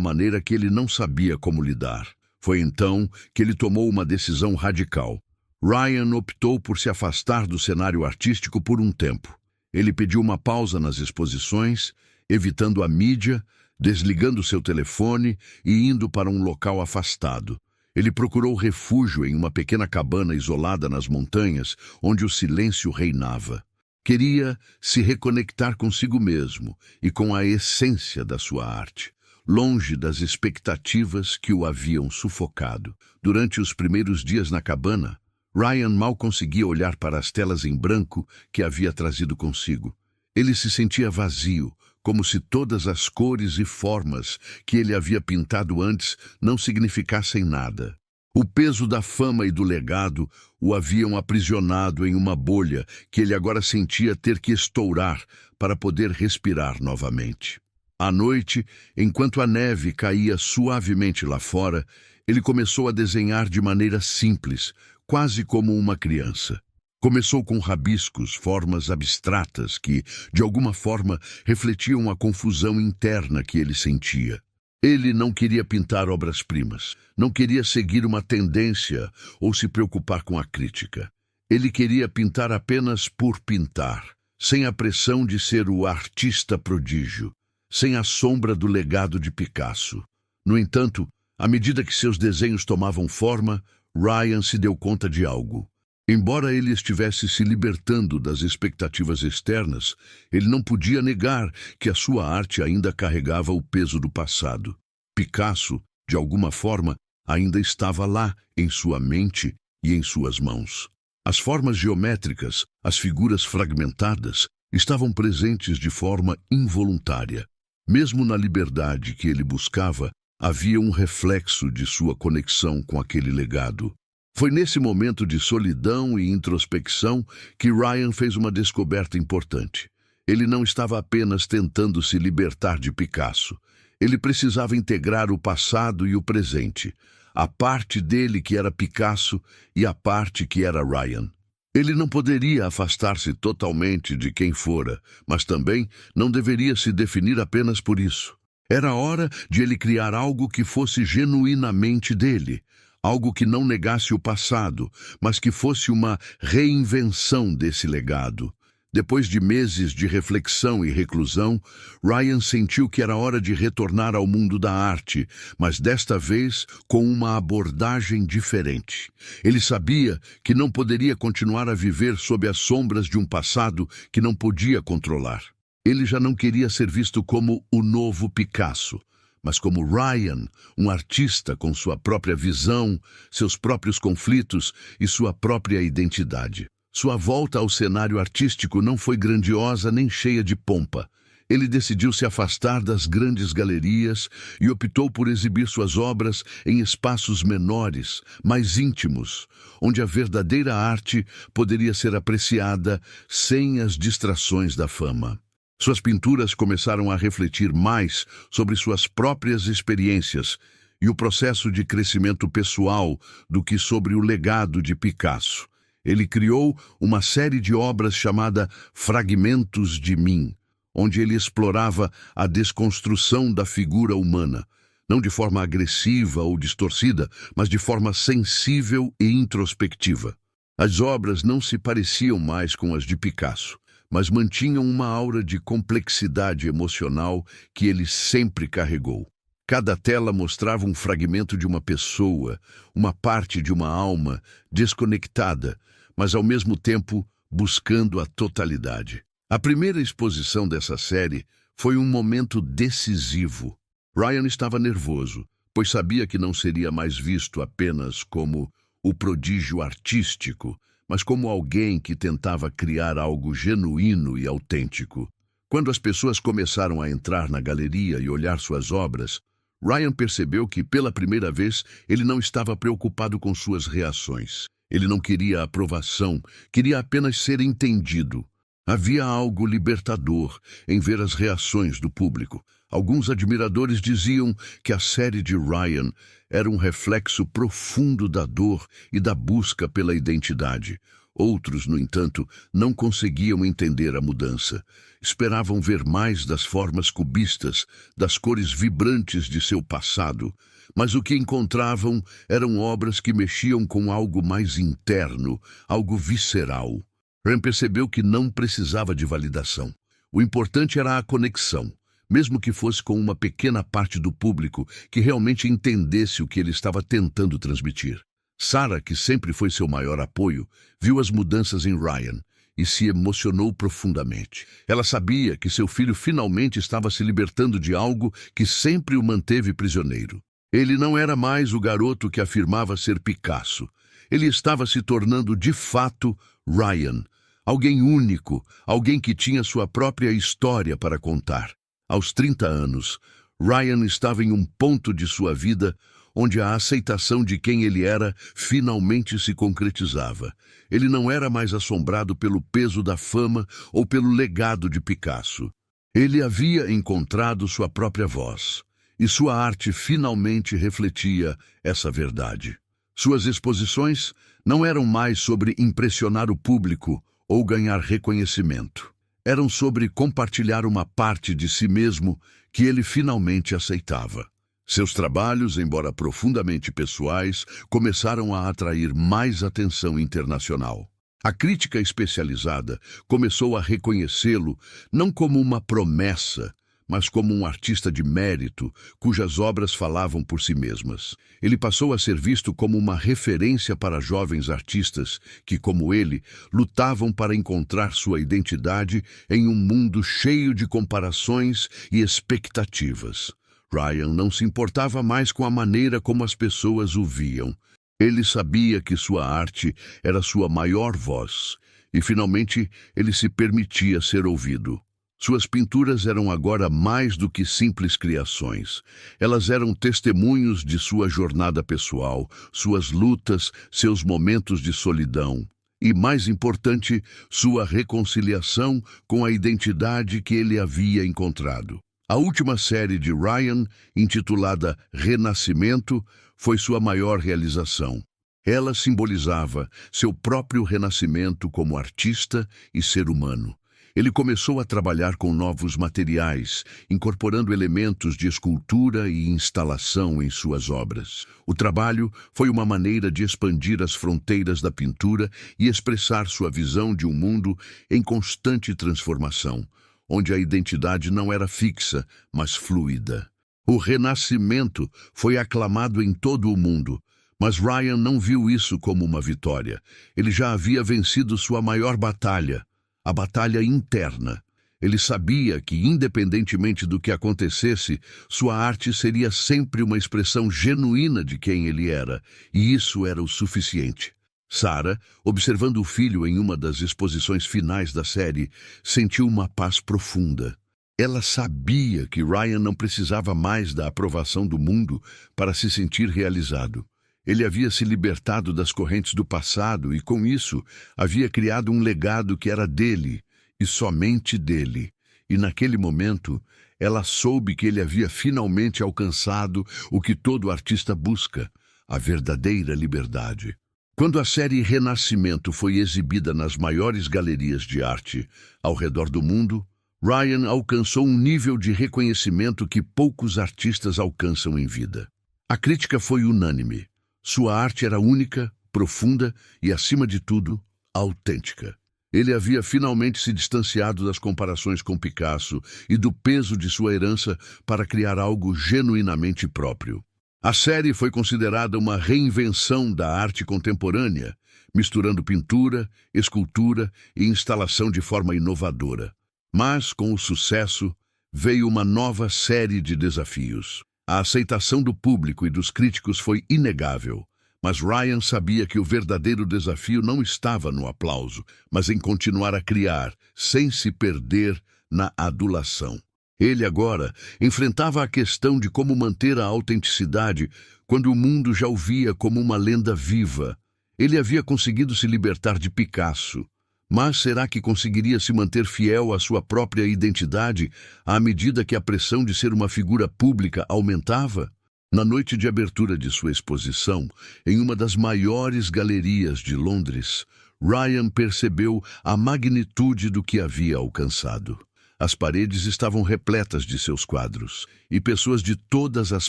Speaker 1: maneira que ele não sabia como lidar. Foi então que ele tomou uma decisão radical. Ryan optou por se afastar do cenário artístico por um tempo. Ele pediu uma pausa nas exposições, evitando a mídia, desligando seu telefone e indo para um local afastado. Ele procurou refúgio em uma pequena cabana isolada nas montanhas, onde o silêncio reinava. Queria se reconectar consigo mesmo e com a essência da sua arte, longe das expectativas que o haviam sufocado. Durante os primeiros dias na cabana, Ryan mal conseguia olhar para as telas em branco que havia trazido consigo. Ele se sentia vazio, como se todas as cores e formas que ele havia pintado antes não significassem nada. O peso da fama e do legado o haviam aprisionado em uma bolha que ele agora sentia ter que estourar para poder respirar novamente. À noite, enquanto a neve caía suavemente lá fora, ele começou a desenhar de maneira simples, quase como uma criança. Começou com rabiscos, formas abstratas que, de alguma forma, refletiam a confusão interna que ele sentia. Ele não queria pintar obras-primas, não queria seguir uma tendência ou se preocupar com a crítica. Ele queria pintar apenas por pintar, sem a pressão de ser o artista prodígio, sem a sombra do legado de Picasso. No entanto, à medida que seus desenhos tomavam forma, Ryan se deu conta de algo. Embora ele estivesse se libertando das expectativas externas, ele não podia negar que a sua arte ainda carregava o peso do passado. Picasso, de alguma forma, ainda estava lá, em sua mente e em suas mãos. As formas geométricas, as figuras fragmentadas, estavam presentes de forma involuntária. Mesmo na liberdade que ele buscava, havia um reflexo de sua conexão com aquele legado. Foi nesse momento de solidão e introspecção que Ryan fez uma descoberta importante. Ele não estava apenas tentando se libertar de Picasso. Ele precisava integrar o passado e o presente, a parte dele que era Picasso e a parte que era Ryan. Ele não poderia afastar-se totalmente de quem fora, mas também não deveria se definir apenas por isso. Era hora de ele criar algo que fosse genuinamente dele, algo que não negasse o passado, mas que fosse uma reinvenção desse legado. Depois de meses de reflexão e reclusão, Ryan sentiu que era hora de retornar ao mundo da arte, mas desta vez com uma abordagem diferente. Ele sabia que não poderia continuar a viver sob as sombras de um passado que não podia controlar. Ele já não queria ser visto como o novo Picasso, mas como Ryan, um artista com sua própria visão, seus próprios conflitos e sua própria identidade. Sua volta ao cenário artístico não foi grandiosa nem cheia de pompa. Ele decidiu se afastar das grandes galerias e optou por exibir suas obras em espaços menores, mais íntimos, onde a verdadeira arte poderia ser apreciada sem as distrações da fama. Suas pinturas começaram a refletir mais sobre suas próprias experiências e o processo de crescimento pessoal do que sobre o legado de Picasso. Ele criou uma série de obras chamada Fragmentos de Mim, onde ele explorava a desconstrução da figura humana, não de forma agressiva ou distorcida, mas de forma sensível e introspectiva. As obras não se pareciam mais com as de Picasso, mas mantinham uma aura de complexidade emocional que ele sempre carregou. Cada tela mostrava um fragmento de uma pessoa, uma parte de uma alma desconectada, mas ao mesmo tempo buscando a totalidade. A primeira exposição dessa série foi um momento decisivo. Ryan estava nervoso, pois sabia que não seria mais visto apenas como o prodígio artístico, mas como alguém que tentava criar algo genuíno e autêntico. Quando as pessoas começaram a entrar na galeria e olhar suas obras, Ryan percebeu que, pela primeira vez, ele não estava preocupado com suas reações. Ele não queria aprovação, queria apenas ser entendido. Havia algo libertador em ver as reações do público. Alguns admiradores diziam que a série de Ryan era um reflexo profundo da dor e da busca pela identidade. Outros, no entanto, não conseguiam entender a mudança. Esperavam ver mais das formas cubistas, das cores vibrantes de seu passado, mas o que encontravam eram obras que mexiam com algo mais interno, algo visceral. Ryan percebeu que não precisava de validação. O importante era a conexão, mesmo que fosse com uma pequena parte do público que realmente entendesse o que ele estava tentando transmitir. Sarah, que sempre foi seu maior apoio, viu as mudanças em Ryan e se emocionou profundamente. Ela sabia que seu filho finalmente estava se libertando de algo que sempre o manteve prisioneiro. Ele não era mais o garoto que afirmava ser Picasso. Ele estava se tornando, de fato, Ryan. Alguém único, alguém que tinha sua própria história para contar. Aos 30 anos, Ryan estava em um ponto de sua vida onde a aceitação de quem ele era finalmente se concretizava. Ele não era mais assombrado pelo peso da fama ou pelo legado de Picasso. Ele havia encontrado sua própria voz, e sua arte finalmente refletia essa verdade. Suas exposições não eram mais sobre impressionar o público ou ganhar reconhecimento. Eram sobre compartilhar uma parte de si mesmo que ele finalmente aceitava. Seus trabalhos, embora profundamente pessoais, começaram a atrair mais atenção internacional. A crítica especializada começou a reconhecê-lo não como uma promessa, mas como um artista de mérito, cujas obras falavam por si mesmas. Ele passou a ser visto como uma referência para jovens artistas que, como ele, lutavam para encontrar sua identidade em um mundo cheio de comparações e expectativas. Ryan não se importava mais com a maneira como as pessoas o viam. Ele sabia que sua arte era sua maior voz, e finalmente ele se permitia ser ouvido. Suas pinturas eram agora mais do que simples criações. Elas eram testemunhos de sua jornada pessoal, suas lutas, seus momentos de solidão e, mais importante, sua reconciliação com a identidade que ele havia encontrado. A última série de Ryan, intitulada Renascimento, foi sua maior realização. Ela simbolizava seu próprio renascimento como artista e ser humano. Ele começou a trabalhar com novos materiais, incorporando elementos de escultura e instalação em suas obras. O trabalho foi uma maneira de expandir as fronteiras da pintura e expressar sua visão de um mundo em constante transformação, onde a identidade não era fixa, mas fluida. O Renascimento foi aclamado em todo o mundo, mas Ryan não viu isso como uma vitória. Ele já havia vencido sua maior batalha, a batalha interna. Ele sabia que, independentemente do que acontecesse, sua arte seria sempre uma expressão genuína de quem ele era, e isso era o suficiente. Sarah, observando o filho em uma das exposições finais da série, sentiu uma paz profunda. Ela sabia que Ryan não precisava mais da aprovação do mundo para se sentir realizado. Ele havia se libertado das correntes do passado e, com isso, havia criado um legado que era dele, e somente dele. E naquele momento, ela soube que ele havia finalmente alcançado o que todo artista busca, a verdadeira liberdade. Quando a série Renascimento foi exibida nas maiores galerias de arte ao redor do mundo, Ryan alcançou um nível de reconhecimento que poucos artistas alcançam em vida. A crítica foi unânime. Sua arte era única, profunda e, acima de tudo, autêntica. Ele havia finalmente se distanciado das comparações com Picasso e do peso de sua herança para criar algo genuinamente próprio. A série foi considerada uma reinvenção da arte contemporânea, misturando pintura, escultura e instalação de forma inovadora. Mas, com o sucesso, veio uma nova série de desafios. A aceitação do público e dos críticos foi inegável, mas Ryan sabia que o verdadeiro desafio não estava no aplauso, mas em continuar a criar, sem se perder na adulação. Ele agora enfrentava a questão de como manter a autenticidade quando o mundo já o via como uma lenda viva. Ele havia conseguido se libertar de Picasso, mas será que conseguiria se manter fiel à sua própria identidade à medida que a pressão de ser uma figura pública aumentava? Na noite de abertura de sua exposição, em uma das maiores galerias de Londres, Ryan percebeu a magnitude do que havia alcançado. As paredes estavam repletas de seus quadros, e pessoas de todas as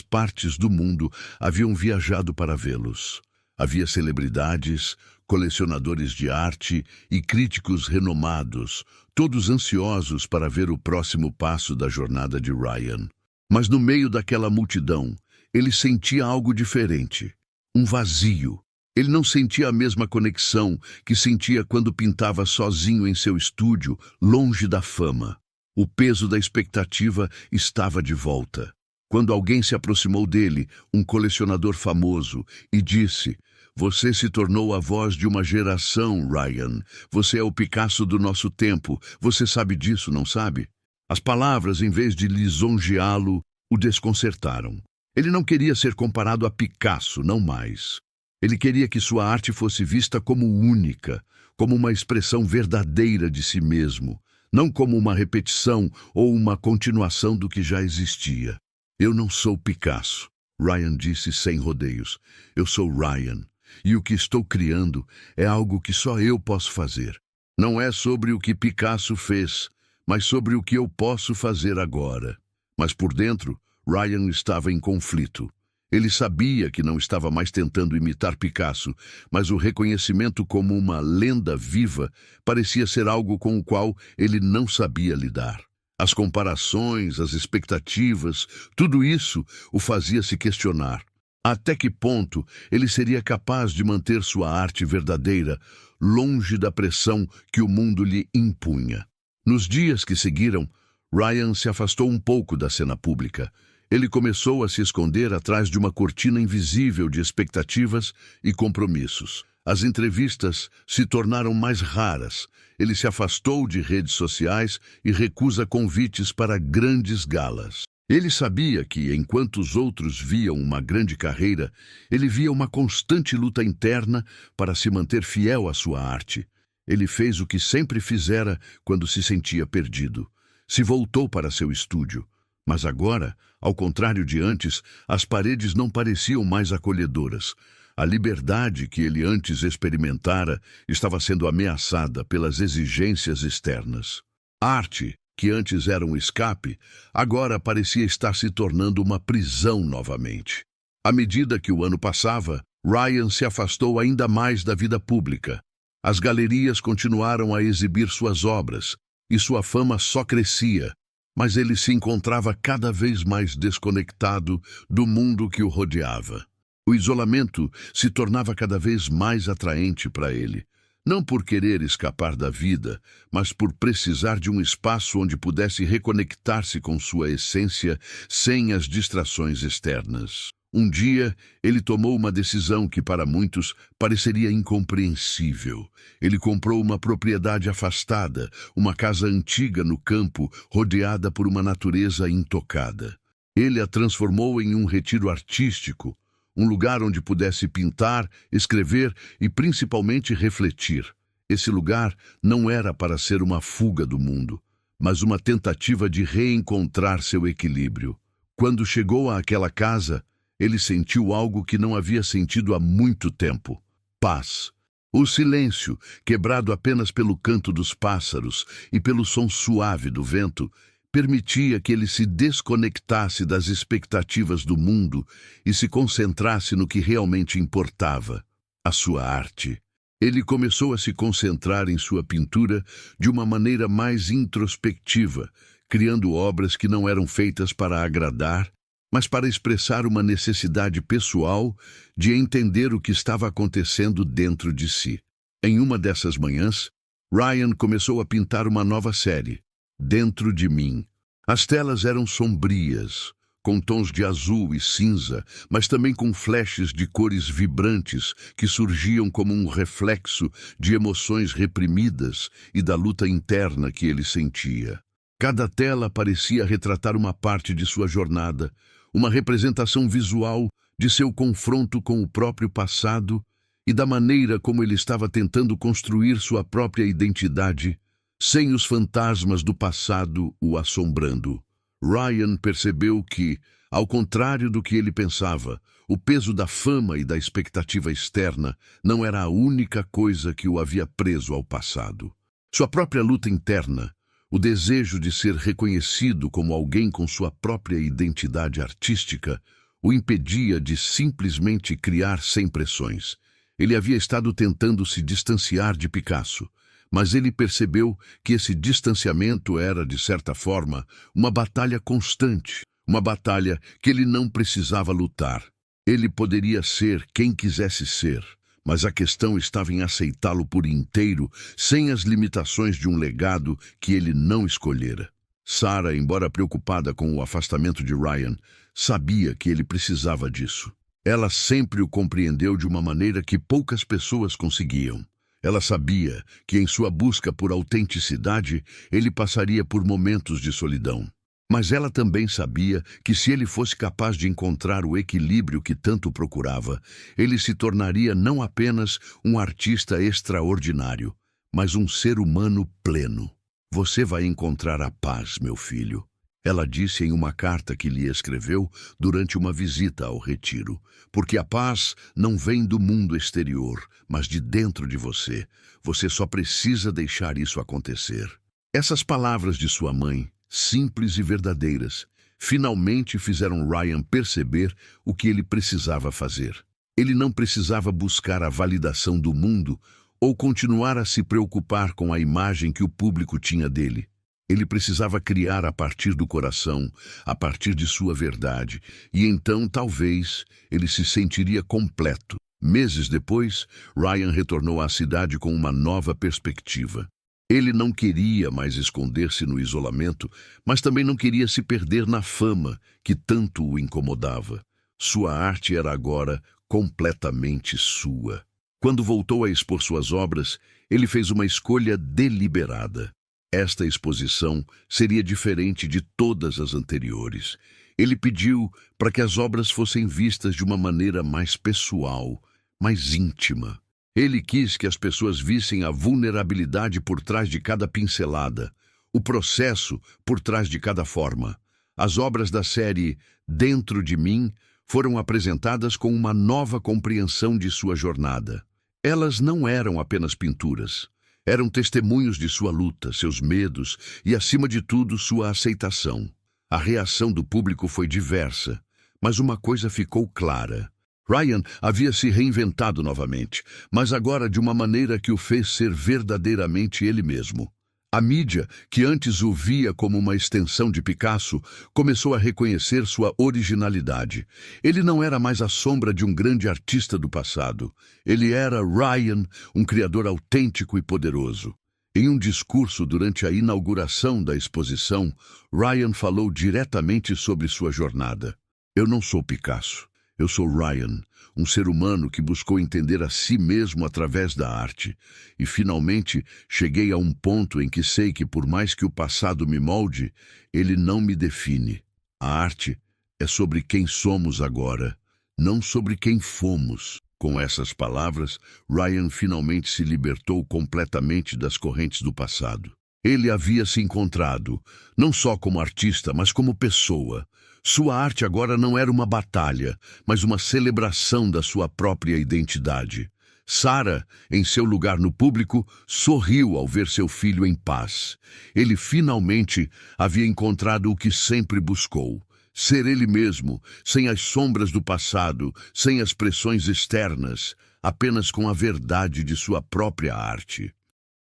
Speaker 1: partes do mundo haviam viajado para vê-los. Havia celebridades, colecionadores de arte e críticos renomados, todos ansiosos para ver o próximo passo da jornada de Ryan. Mas no meio daquela multidão, ele sentia algo diferente, um vazio. Ele não sentia a mesma conexão que sentia quando pintava sozinho em seu estúdio, longe da fama. O peso da expectativa estava de volta. Quando alguém se aproximou dele, um colecionador famoso, e disse: "Você se tornou a voz de uma geração, Ryan. Você é o Picasso do nosso tempo. Você sabe disso, não sabe?" As palavras, em vez de lisonjeá-lo, o desconcertaram. Ele não queria ser comparado a Picasso, não mais. Ele queria que sua arte fosse vista como única, como uma expressão verdadeira de si mesmo, não como uma repetição ou uma continuação do que já existia. "Eu não sou Picasso", Ryan disse sem rodeios. "Eu sou Ryan, e o que estou criando é algo que só eu posso fazer. Não é sobre o que Picasso fez, mas sobre o que eu posso fazer agora." Mas por dentro, Ryan estava em conflito. Ele sabia que não estava mais tentando imitar Picasso, mas o reconhecimento como uma lenda viva parecia ser algo com o qual ele não sabia lidar. As comparações, as expectativas, tudo isso o fazia se questionar. Até que ponto ele seria capaz de manter sua arte verdadeira longe da pressão que o mundo lhe impunha? Nos dias que seguiram, Ryan se afastou um pouco da cena pública. Ele começou a se esconder atrás de uma cortina invisível de expectativas e compromissos. As entrevistas se tornaram mais raras. Ele se afastou de redes sociais e recusa convites para grandes galas. Ele sabia que, enquanto os outros viam uma grande carreira, ele via uma constante luta interna para se manter fiel à sua arte. Ele fez o que sempre fizera quando se sentia perdido. Se voltou para seu estúdio. Mas agora, ao contrário de antes, as paredes não pareciam mais acolhedoras. A liberdade que ele antes experimentara estava sendo ameaçada pelas exigências externas. A arte, que antes era um escape, agora parecia estar se tornando uma prisão novamente. À medida que o ano passava, Ryan se afastou ainda mais da vida pública. As galerias continuaram a exibir suas obras, e sua fama só crescia, mas ele se encontrava cada vez mais desconectado do mundo que o rodeava. O isolamento se tornava cada vez mais atraente para ele, não por querer escapar da vida, mas por precisar de um espaço onde pudesse reconectar-se com sua essência sem as distrações externas. Um dia, ele tomou uma decisão que para muitos pareceria incompreensível. Ele comprou uma propriedade afastada, uma casa antiga no campo, rodeada por uma natureza intocada. Ele a transformou em um retiro artístico, um lugar onde pudesse pintar, escrever e principalmente refletir. Esse lugar não era para ser uma fuga do mundo, mas uma tentativa de reencontrar seu equilíbrio. Quando chegou àquela casa, ele sentiu algo que não havia sentido há muito tempo: paz. O silêncio, quebrado apenas pelo canto dos pássaros e pelo som suave do vento, permitia que ele se desconectasse das expectativas do mundo e se concentrasse no que realmente importava: a sua arte. Ele começou a se concentrar em sua pintura de uma maneira mais introspectiva, criando obras que não eram feitas para agradar, mas para expressar uma necessidade pessoal de entender o que estava acontecendo dentro de si. Em uma dessas manhãs, Ryan começou a pintar uma nova série, Dentro de Mim. As telas eram sombrias, com tons de azul e cinza, mas também com flashes de cores vibrantes que surgiam como um reflexo de emoções reprimidas e da luta interna que ele sentia. Cada tela parecia retratar uma parte de sua jornada, uma representação visual de seu confronto com o próprio passado e da maneira como ele estava tentando construir sua própria identidade, sem os fantasmas do passado o assombrando. Ryan percebeu que, ao contrário do que ele pensava, o peso da fama e da expectativa externa não era a única coisa que o havia preso ao passado. Sua própria luta interna, o desejo de ser reconhecido como alguém com sua própria identidade artística, o impedia de simplesmente criar sem pressões. Ele havia estado tentando se distanciar de Picasso, mas ele percebeu que esse distanciamento era, de certa forma, uma batalha constante, uma batalha que ele não precisava lutar. Ele poderia ser quem quisesse ser, mas a questão estava em aceitá-lo por inteiro, sem as limitações de um legado que ele não escolhera. Sarah, embora preocupada com o afastamento de Ryan, sabia que ele precisava disso. Ela sempre o compreendeu de uma maneira que poucas pessoas conseguiam. Ela sabia que, em sua busca por autenticidade, ele passaria por momentos de solidão. Mas ela também sabia que, se ele fosse capaz de encontrar o equilíbrio que tanto procurava, ele se tornaria não apenas um artista extraordinário, mas um ser humano pleno. Você vai encontrar a paz, meu filho, ela disse em uma carta que lhe escreveu durante uma visita ao retiro, porque a paz não vem do mundo exterior, mas de dentro de você. Você só precisa deixar isso acontecer. Essas palavras de sua mãe, simples e verdadeiras, finalmente fizeram Ryan perceber o que ele precisava fazer. Ele não precisava buscar a validação do mundo ou continuar a se preocupar com a imagem que o público tinha dele. Ele precisava criar a partir do coração, a partir de sua verdade, e então, talvez, ele se sentiria completo. Meses depois, Ryan retornou à cidade com uma nova perspectiva. Ele não queria mais esconder-se no isolamento, mas também não queria se perder na fama que tanto o incomodava. Sua arte era agora completamente sua. Quando voltou a expor suas obras, ele fez uma escolha deliberada. Esta exposição seria diferente de todas as anteriores. Ele pediu para que as obras fossem vistas de uma maneira mais pessoal, mais íntima. Ele quis que as pessoas vissem a vulnerabilidade por trás de cada pincelada, o processo por trás de cada forma. As obras da série Dentro de Mim foram apresentadas com uma nova compreensão de sua jornada. Elas não eram apenas pinturas. Eram testemunhos de sua luta, seus medos e, acima de tudo, sua aceitação. A reação do público foi diversa, mas uma coisa ficou clara. Ryan havia se reinventado novamente, mas agora de uma maneira que o fez ser verdadeiramente ele mesmo. A mídia, que antes o via como uma extensão de Picasso, começou a reconhecer sua originalidade. Ele não era mais a sombra de um grande artista do passado. Ele era Ryan, um criador autêntico e poderoso. Em um discurso durante a inauguração da exposição, Ryan falou diretamente sobre sua jornada. Eu não sou Picasso. Eu sou Ryan, um ser humano que buscou entender a si mesmo através da arte. E finalmente cheguei a um ponto em que sei que por mais que o passado me molde, ele não me define. A arte é sobre quem somos agora, não sobre quem fomos. Com essas palavras, Ryan finalmente se libertou completamente das correntes do passado. Ele havia se encontrado, não só como artista, mas como pessoa. Sua arte agora não era uma batalha, mas uma celebração da sua própria identidade. Sarah, em seu lugar no público, sorriu ao ver seu filho em paz. Ele finalmente havia encontrado o que sempre buscou: ser ele mesmo, sem as sombras do passado, sem as pressões externas, apenas com a verdade de sua própria arte.